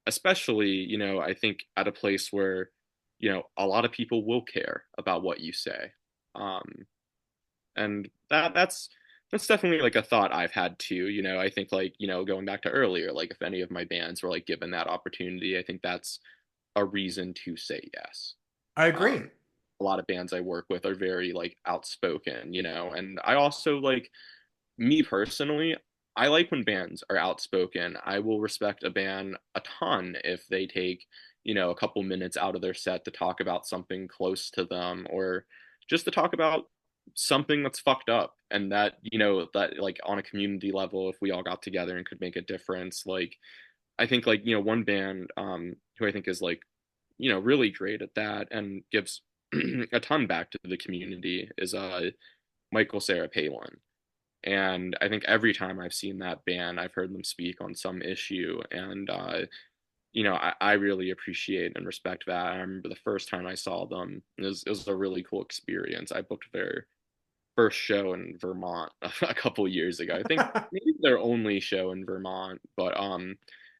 Especially, I think at a place where, a lot of people will care about what you say. Um, and that's definitely like a thought I've had too. I think like, going back to earlier, like if any of my bands were like given that opportunity, I think that's a reason to say yes. I agree. Um, a lot of bands I work with are very like outspoken, and I also like me personally, I like when bands are outspoken. I will respect a band a ton if they take, a couple minutes out of their set to talk about something close to them or just to talk about something that's fucked up and that, that like on a community level, if we all got together and could make a difference, like I think like, one band who I think is like, really great at that and gives a ton back to the community is Michael Sarah Palin. And I think every time I've seen that band, I've heard them speak on some issue. And, I really appreciate and respect that. I remember the first time I saw them, it was a really cool experience. I booked their first show in Vermont a couple years ago. I think maybe their only show in Vermont, but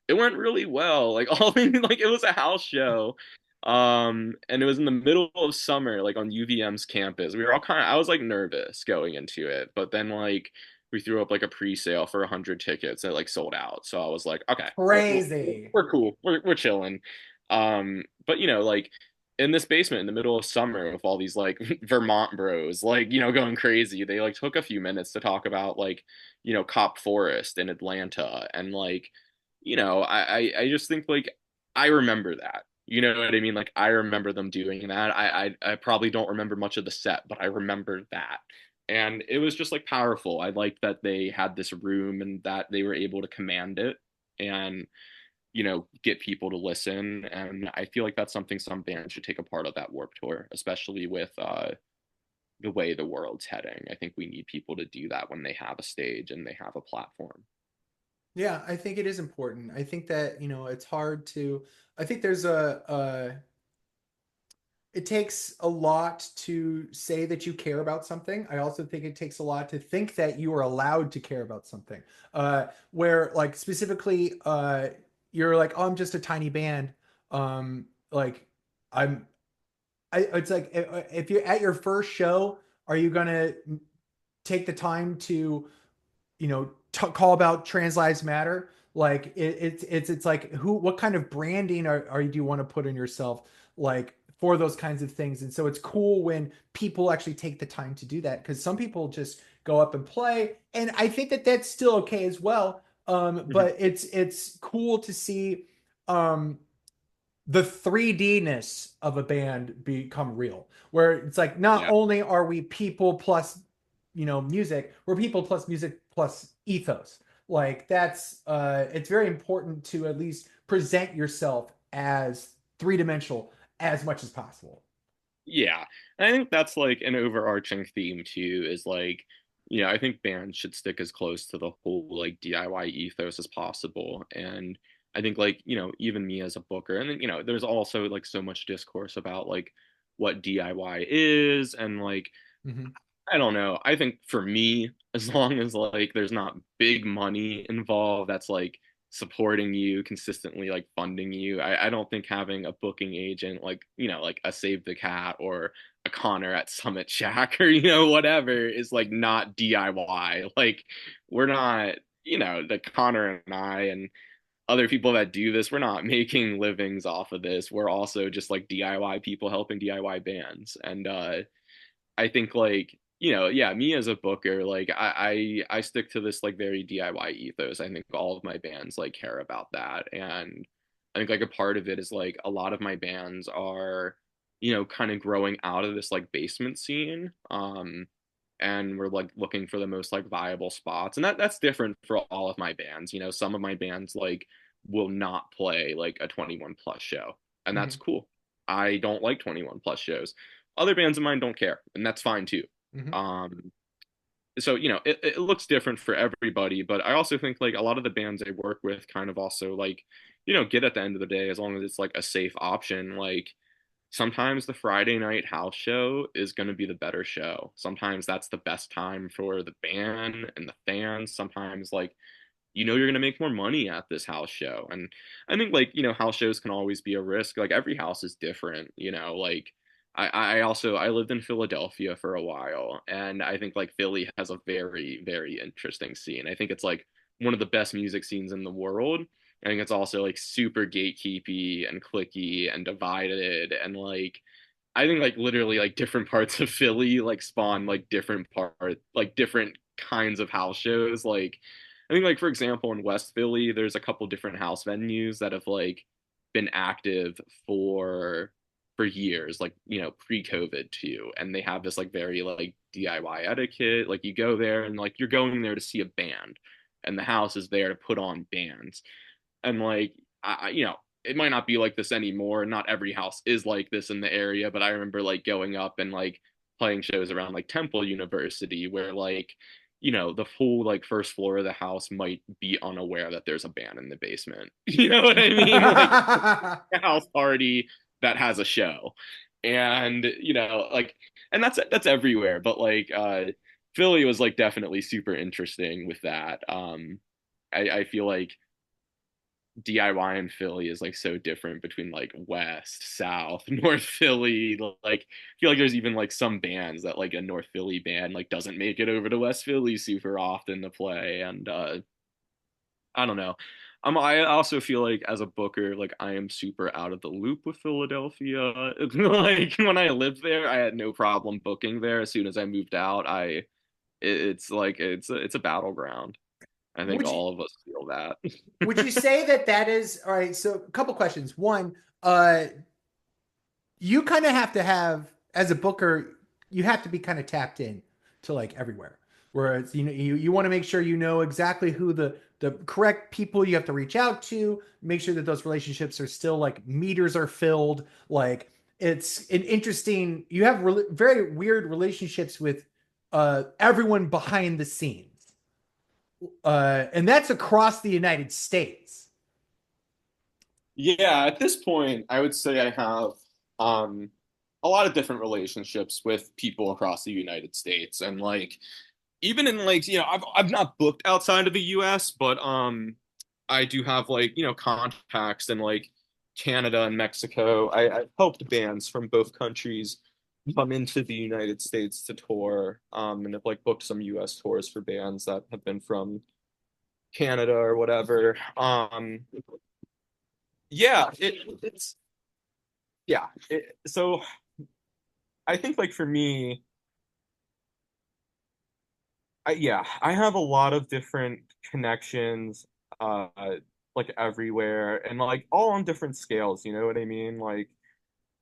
it went really well. Like all things like it was a house show. And it was in the middle of summer, like on UVM's campus. We were all kind of I was like nervous going into it, but then like we threw up like a pre-sale for 100 tickets and it like sold out. So I was like, okay, Crazy. we're cool. We're chilling. But like in this basement in the middle of summer with all these like Vermont bros, like, going crazy. They like took a few minutes to talk about like, Cop Forest in Atlanta. And like, I just think like I remember that. You know what I mean? Like I remember them doing that. I probably don't remember much of the set, but I remember that. And it was just like powerful. I liked that they had this room and that they were able to command it. And get people to listen. And I feel like that's something some bands should take a part of that Warp Tour, especially with the way the world's heading. I think we need people to do that when they have a stage and they have a platform. Yeah, I think it is important. I think that, it's hard to, I think there's it takes a lot to say that you care about something. I also think it takes a lot to think that you are allowed to care about something. Where like specifically, you're like, oh, I'm just a tiny band. Like I'm, it's like if you're at your first show, are you gonna take the time to call about trans lives matter? Like it's like who, what kind of branding are do you want to put on yourself, like for those kinds of things? And so it's cool when people actually take the time to do that, because some people just go up and play, and I think that that's still okay as well. Mhm. But it's cool to see um the 3D-ness of a band become real, where it's like not Yeah. only are we people plus music, we're people plus music plus ethos. Like that's it's very important to at least present yourself as three-dimensional as much as possible. Yeah. And I think that's like an overarching theme too, is like, I think bands should stick as close to the whole like DIY ethos as possible. And I think like, even me as a booker, and then, there's also like so much discourse about like what DIY is and like Mhm. I don't know. I think for me, as long as like there's not big money involved, that's like supporting you consistently, like funding you. I don't think having a booking agent like, like a Save the Cat or a Connor at Summit Shack or, whatever is like not DIY. Like we're not, the Connor and I and other people that do this, we're not making livings off of this. We're also just like DIY people helping DIY bands. And I think like yeah, me as a booker, like I stick to this like very DIY ethos. I think all of my bands like care about that, and I think like a part of it is like a lot of my bands are kind of growing out of this like basement scene. And we're like looking for the most like viable spots. And that's different for all of my bands. Some of my bands like will not play like a 21 plus show, and that's Hmm. cool. I don't like 21 plus shows. Other bands of mine don't care, and that's fine too. Hmm. Um, so it looks different for everybody, but I also think like a lot of the bands I work with kind of also like get at the end of the day, as long as it's like a safe option, like sometimes the Friday night house show is going to be the better show. Sometimes that's the best time for the band and the fans. Sometimes like you're going to make more money at this house show. And I think like house shows can always be a risk. Like every house is different, like I lived in Philadelphia for a while, and I think like Philly has a very, very interesting scene. I think it's like one of the best music scenes in the world. I think it's also like super gatekeepy and clicky and divided, and like I think like literally like different parts of Philly like spawn like different kinds of house shows. Like I think like for example in West Philly, there's a couple different house venues that have like been active for years, like pre-COVID too, and they have this like very like DIY etiquette. Like you go there and like you're going there to see a band, and the house is there to put on bands, and like it might not be like this anymore. Not every house is like this in the area, but I remember like going up and like playing shows around like Temple University where like the full like first floor of the house might be unaware that there's a band in the basement. You know what I mean? Like a house party that has a show. And like and that's everywhere, but like Philly was like definitely super interesting with that. I feel like DIY in Philly is like so different between like West, South, North Philly. Like, I feel like there's even like some bands that like a North Philly band like doesn't make it over to West Philly super often to play. And I don't know. I also feel like as a booker, like I am super out of the loop with Philadelphia. Like when I lived there, I had no problem booking there. As soon as I moved out, it's like it's a battleground. I think would you all of us feel that. would you say that that is all right? So a couple questions. One, uh, you kind of have to have as a booker, you have to be kind of tapped in to like everywhere. Whereas you want to make sure you know exactly who the correct people you have to reach out to, make sure that those relationships are still like meters are filled. Like it's an interesting. You have very weird relationships with everyone behind the scenes, and that's across the United States. Yeah, at this point, I would say I have um a lot of different relationships with people across the United States, and like even in like I've not booked outside of the US, but I do have like contacts in like Canada and Mexico. I've helped bands from both countries come into the United States to tour, and have like booked some US tours for bands that have been from Canada or whatever. Yeah, it's yeah. So I think like for me, I have a lot of different connections, uh, like everywhere, and like all on different scales. You know what I mean? Like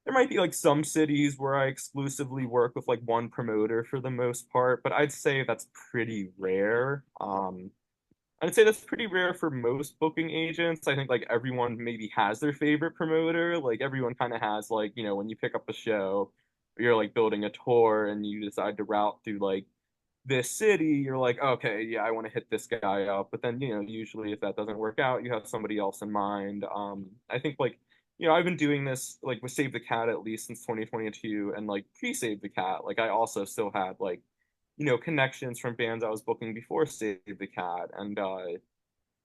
there might be like some cities where I exclusively work with like one promoter for the most part, but I'd say that's pretty rare. I'd say that's pretty rare for most booking agents. I think like everyone maybe has their favorite promoter. Like everyone kind of has like, when you pick up a show, you're like building a tour and you decide to route through like this city, you're like, okay, yeah, I want to hit this guy up. But then, usually if that doesn't work out, you have somebody else in mind. I think like, I've been doing this like with Save the Cat at least since 2022, and like pre-Save the Cat, like I also still had like connections from bands I was booking before Save the Cat, and a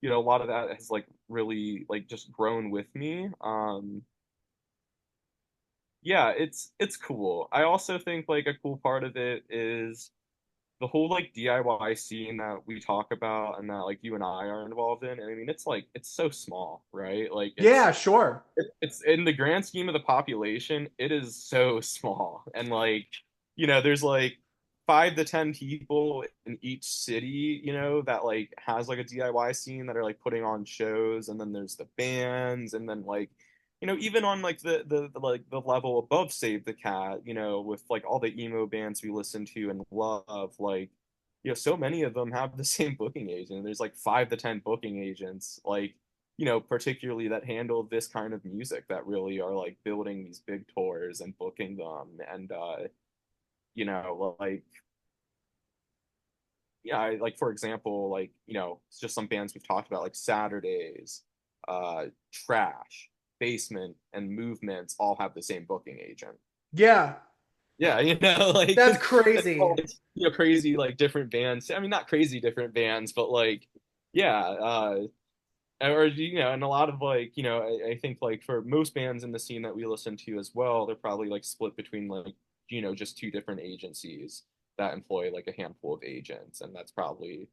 lot of that has like really like just grown with me. Yeah, it's cool. I also think like a cool part of it is the whole like DIY scene that we talk about and that like you and I are involved in. I mean, it's like it's so small, right? Like Yeah, sure. it's in the grand scheme of the population, it is so small. And like, there's like 5 to 10 people in each city, that like has like a DIY scene that are like putting on shows, and then there's the bands, and then like even on like the level above Save the Cat, with like all the emo bands we listen to and love, like, so many of them have the same booking agent. There's like 5 to 10 booking agents, like, particularly that handle this kind of music that really are like building these big tours and booking them. And like, yeah, like for example, like, it's just some bands we've talked about, like Saturdays, Trash, Basement, and Movements all have the same booking agent. Yeah, Yeah, like that's it's all crazy. like, crazy like different bands. I mean, not crazy different bands, but like, yeah, or and a lot of like, I think like for most bands in the scene that we listen to as well, they're probably like split between like, just 2 different agencies that employ like a handful of agents, and that's probably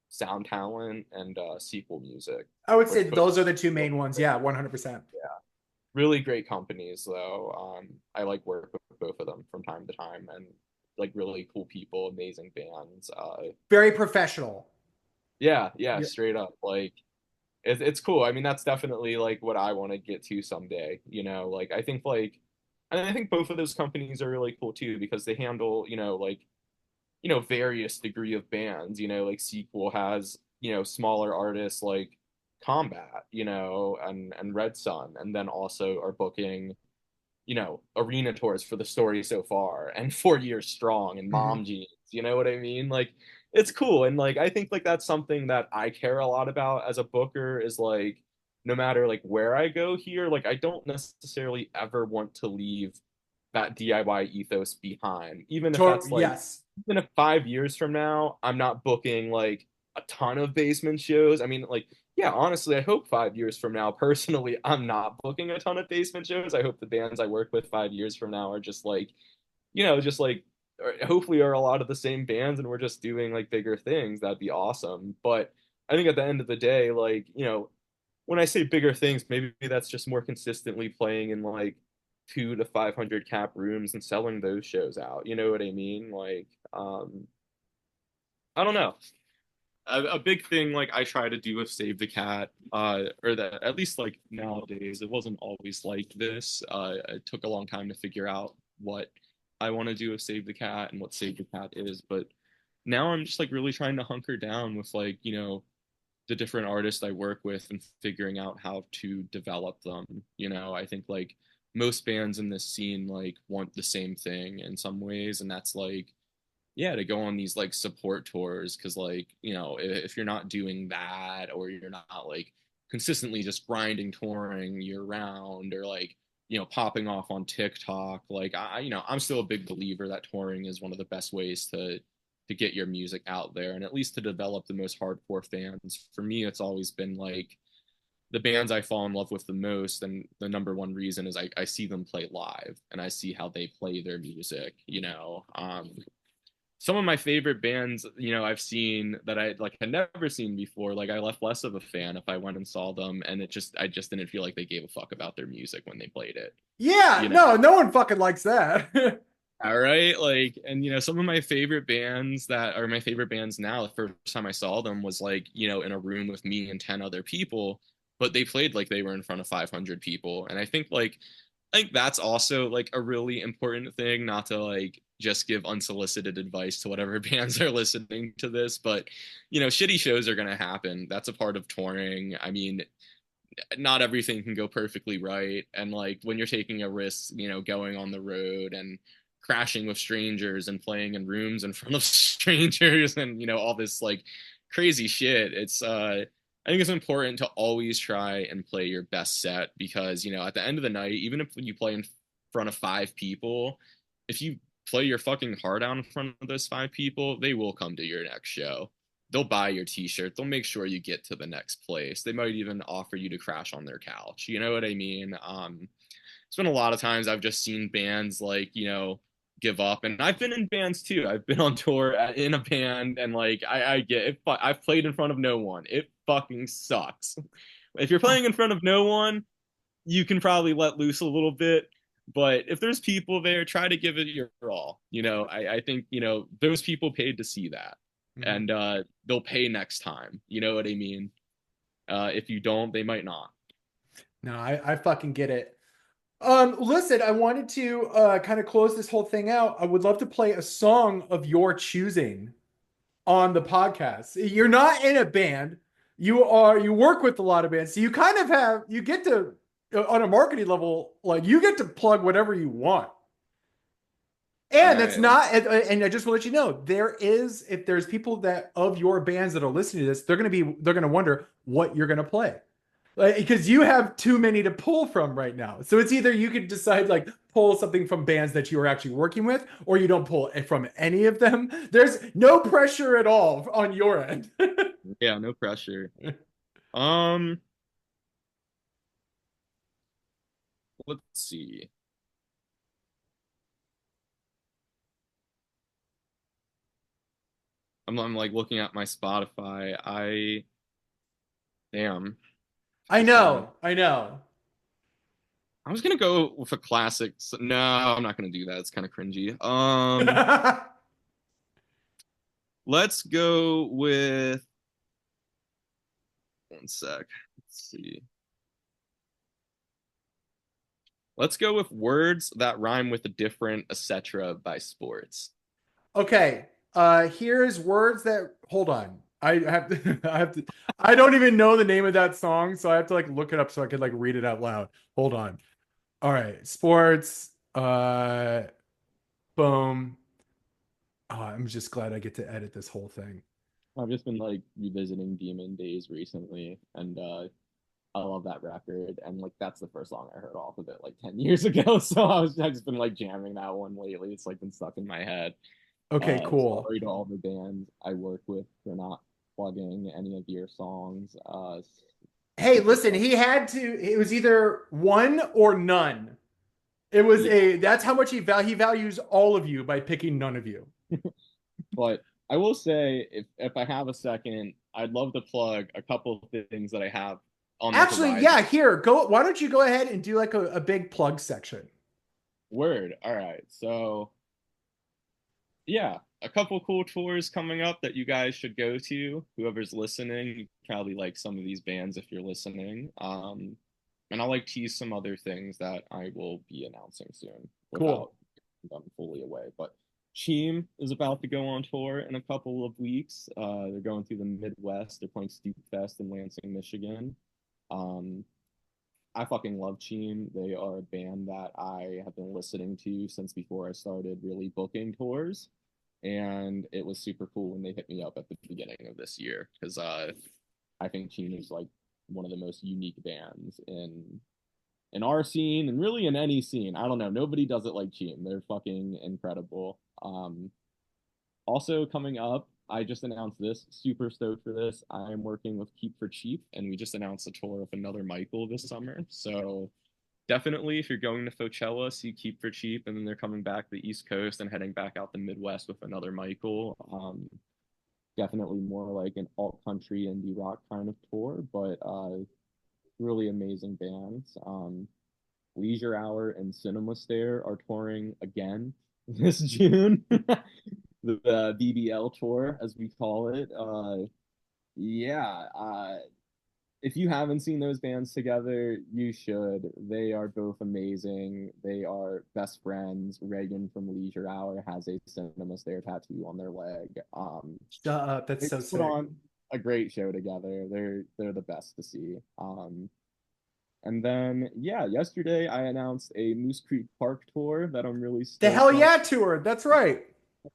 Sound Talent and Sequel Music, I would or say Coach. those are the two main ones. Yeah, 100%. Yeah, really great companies though. I like work with both of them from time to time, and like really cool people, amazing bands. Very professional. Yeah, yeah, Yeah. straight up. Like it's cool. I mean, that's definitely like what I want to get to someday. Like I think like, and I think both of those companies are really cool too because they handle, like, various degree of bands. Like Sequel has, smaller artists like Combat, and Red Sun, and then also are booking, arena tours for the story so far and 4 years strong and Mhm. mom jeans. You know what I mean? Like it's cool. And like I think like that's something that I care a lot about as a booker is like no matter like where I go here, like I don't necessarily ever want to leave that DIY ethos behind. Even if that's like Yes. even if 5 years from now I'm not booking like a ton of basement shows. I mean, like, yeah, honestly, I hope 5 years from now, personally, I'm not booking a ton of basement shows. I hope the bands I work with 5 years from now are just like, just like, hopefully are a lot of the same bands and we're just doing like bigger things. That'd be awesome. But I think at the end of the day, like, when I say bigger things, maybe that's just more consistently playing in like 2 to 500 cap rooms and selling those shows out. You know what I mean? Like, I don't know. A big thing like I try to do with Save the Cat, or that at least like nowadays, it wasn't always like this. It took a long time to figure out what I want to do with Save the Cat and what Save the Cat is, but now I'm just like really trying to hunker down with like, the different artists I work with and figuring out how to develop them. I think like most bands in this scene like want the same thing in some ways, and that's like yeah, to go on these like support tours because like if you're not doing that or you're not like consistently just grinding touring year round or like popping off on TikTok, like I'm still a big believer that touring is one of the best ways to get your music out there and at least to develop the most hardcore fans. For me it's always been like the bands I fall in love with the most, and the number one reason is I see them play live and I see how they play their music. Some of my favorite bands, I've seen that I like had never seen before. Like I left less of a fan if I went and saw them, and I just didn't feel like they gave a fuck about their music when they played it. Yeah, You know, no, no one fucking likes that. all right, like, and some of my favorite bands that are my favorite bands now. The first time I saw them was like in a room with me and 10 other people, but they played like they were in front of 500 people, and I think that's also like a really important thing, not to like just give unsolicited advice to whatever bands are listening to this, but shitty shows are gonna happen. That's a part of touring. I mean, not everything can go perfectly right. And like when you're taking a risk, going on the road and crashing with strangers and playing in rooms in front of strangers and all this like crazy shit, I think it's important to always try and play your best set because at the end of the night, even if you play in front of 5 people, if you play your fucking heart out in front of those 5 people, they will come to your next show. They'll buy your t-shirt. They'll make sure you get to the next place. They might even offer you to crash on their couch. You know what I mean? It's been a lot of times I've just seen bands like, give up. And I've been in bands too. I've been on tour in a band and like I get it. I've played in front of no one. It fucking sucks. If you're playing in front of no one, you can probably let loose a little bit. But if there's people there, try to give it your all. I think, those people paid to see that. Mhm. And they'll pay next time. You know what I mean? If you don't, they might not. No, I fucking get it. Listen, I wanted to kind of close this whole thing out. I would love to play a song of your choosing on the podcast. You're not in a band. You work with a lot of bands. So you kind of have you get to on a marketing level, like you get to plug whatever you want. All And that's right, like, not, and I just want to let you know, there is, if there's people that of your bands that are listening to this, they're going to wonder what you're going to play. Like, because you have too many to pull from right now. So it's either you could decide, like, pull something from bands that you are actually working with, or you don't pull it from any of them. There's no pressure at all on your end. yeah, no pressure. Um, let's see. I'm like looking at my Spotify. Damn, I just know, I know. I was gonna go with a classic. No, I'm not gonna do that. It's kind of cringy. Let's go with one sec. Let's see. Let's go with words that rhyme with a different, etc. by Sports. Okay. Here's words that hold on. I have to, I have to I don't even know the name of that song, so I have to like look it up so I could like read it out loud. Hold on. All right. Sports. Boom. Oh, I'm just glad I get to edit this whole thing. I've just been like revisiting Demon Days recently, and I love that record. And like that's the first song I heard off of it like 10 years ago. So I've just been like jamming that one lately. It's like been stuck in my head. Okay, cool. Sorry to all the bands I work with for not plugging any of your songs. Hey, Super listen, fun. he had to, it was either one or none. It was Yeah, a that's how much he values all of you by picking none of you. but I will say if I have a second, I'd love to plug a couple of things that I have on like a Actually, rise. yeah, here, go. Why don't you go ahead and do like a big plug section? Word. All right. So yeah, a couple cool tours coming up that you guys should go to. Whoever's listening, you probably like some of these bands if you're listening. And I'll like tease some other things that I will be announcing soon Cool. without them fully away. But Cheem is about to go on tour in a couple of weeks. They're going through the Midwest. They're playing Stoop Fest in Lansing, Michigan. Um, I fucking love Cheem. They are a band that I have been listening to since before I started really booking tours. And it was super cool when they hit me up at the beginning of this year because I think Cheem is like one of the most unique bands in our scene and really in any scene. I don't know. Nobody does it like Cheem. They're fucking incredible. Also coming up, I just announced this. Super stoked for this. I am working with Keep for Cheap, and we just announced a tour with another Michael this summer. So definitely, if you're going to Coachella, see Keep for Cheap, and then they're coming back the East Coast and heading back out the Midwest with another Michael. Definitely more like an alt country indie rock kind of tour, but really amazing bands. Leisure Hour and Cinema Stare are touring again this June. The BBL tour, as we call it. Yeah, if you haven't seen those bands together, you should. They are both amazing. They are best friends. Reagan from Leisure Hour has a Cinema Stare tattoo on their leg. Shut up. That's They so just put sick. on a great show together. They're the best to see. And then yeah, yesterday I announced a Moose Creek Park tour that I'm really The Hell stoked on. Yeah tour. That's right.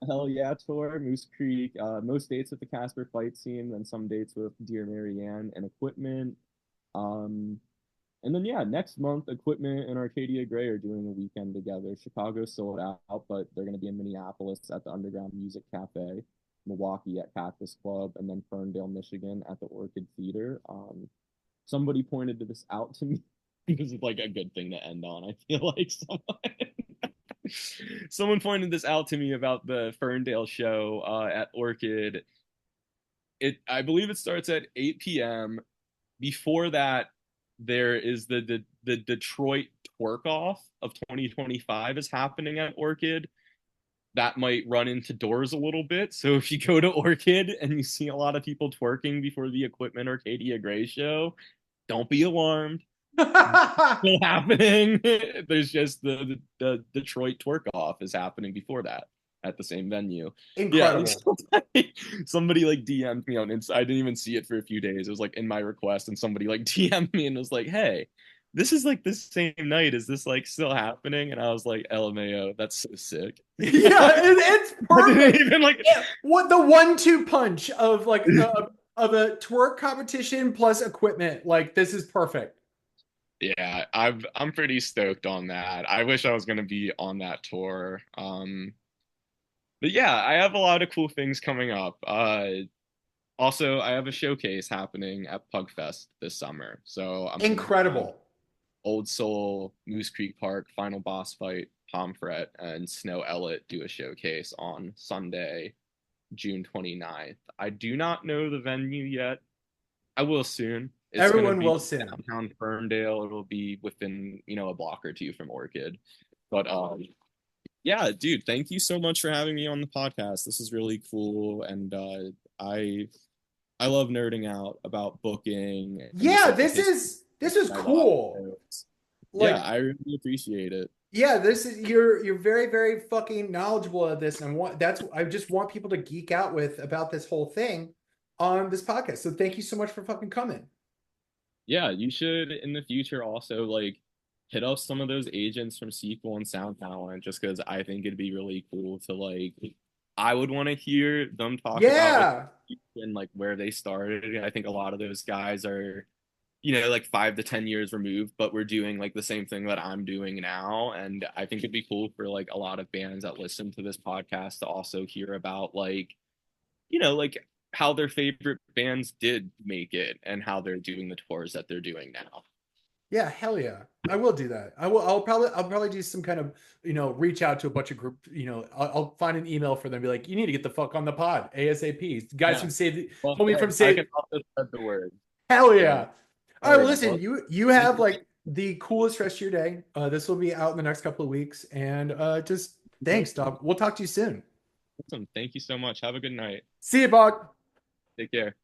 Hell yeah tour, Moose Creek. Most dates with the Casper fight scene, then some dates with Dear Marianne and Equipment. Um, and then yeah, next month Equipment and Arcadia Gray are doing a weekend together. Chicago sold out, but they're going to be in Minneapolis at the Underground Music Cafe, Milwaukee at Cactus Club, and then Ferndale, Michigan at the Orchid Theater. Somebody pointed this out to me. This is like a good thing to end on. I feel like someone pointed this out to me about the Ferndale show at Orchid. I believe it starts at 8 p.m. Before that, there is the Detroit twerk off of 2025 is happening at Orchid. That might run into doors a little bit. So if you go to Orchid and you see a lot of people twerking before the Equipment Arcadia Gray show, don't be alarmed. still happening. There's just the Detroit twerk off is happening before that at the same venue. Yeah, like Incredible. somebody like DM'd me on Insta. I didn't even see it for a few days. It was like in my request, and somebody like DM'd me and was like, "Hey, this is like this same night. Is this like still happening?" And I was like, "LMAO, that's so sick." Yeah, it's I didn't perfect. even like. Yeah, what the 1-2 punch of like of a twerk competition plus equipment. Like this is perfect. Yeah, I'm pretty stoked on that. I wish I was gonna be on that tour. But yeah, I have a lot of cool things coming up. Also, I have a showcase happening at Pugfest this summer. So I'm gonna have Incredible. Old Soul, Moose Creek Park, Final Boss Fight, Pomfret, and Snow Ellet do a showcase on Sunday, June 29th. I do not know the venue yet. I will soon. It's gonna Everyone be will soon. downtown Ferndale. It'll be within, a block or two from Orchid. But yeah, dude, thank you so much for having me on the podcast. This is really cool, and I I love nerding out about booking and just Yeah, like the history this is of live cool. shows. Yeah, Like I really appreciate it. yeah, this is you're very fucking knowledgeable at this, and I just want people to geek out with about this whole thing on this podcast. So thank you so much for fucking coming. Yeah, you should in the future also like hit up some of those agents from Sequel and Sound Talent just because I think it'd be really cool to like I would want to hear them talk about what Yeah. and like where they started. I think a lot of those guys are, like 5 to 10 years removed, but we're doing like the same thing that I'm doing now. And I think it'd be cool for like a lot of bands that listen to this podcast to also hear about like how their favorite bands did make it and how they're doing the tours that they're doing now. Yeah, hell yeah. I will do that. I'll probably do some kind of, reach out to a bunch of group, I'll find an email for them, be like, you need to get the fuck on the pod ASAP. Guys Yeah. from Save Well, told me from hey, I Save. can also spread the word. Hell So, yeah. All right, well, hey, listen, well, you thank have you. like the coolest rest of your day. This will be out in the next couple of weeks, and just thanks, dog. We'll talk to you soon. Awesome. Thank you so much. Have a good night. See you, Bog. Take care.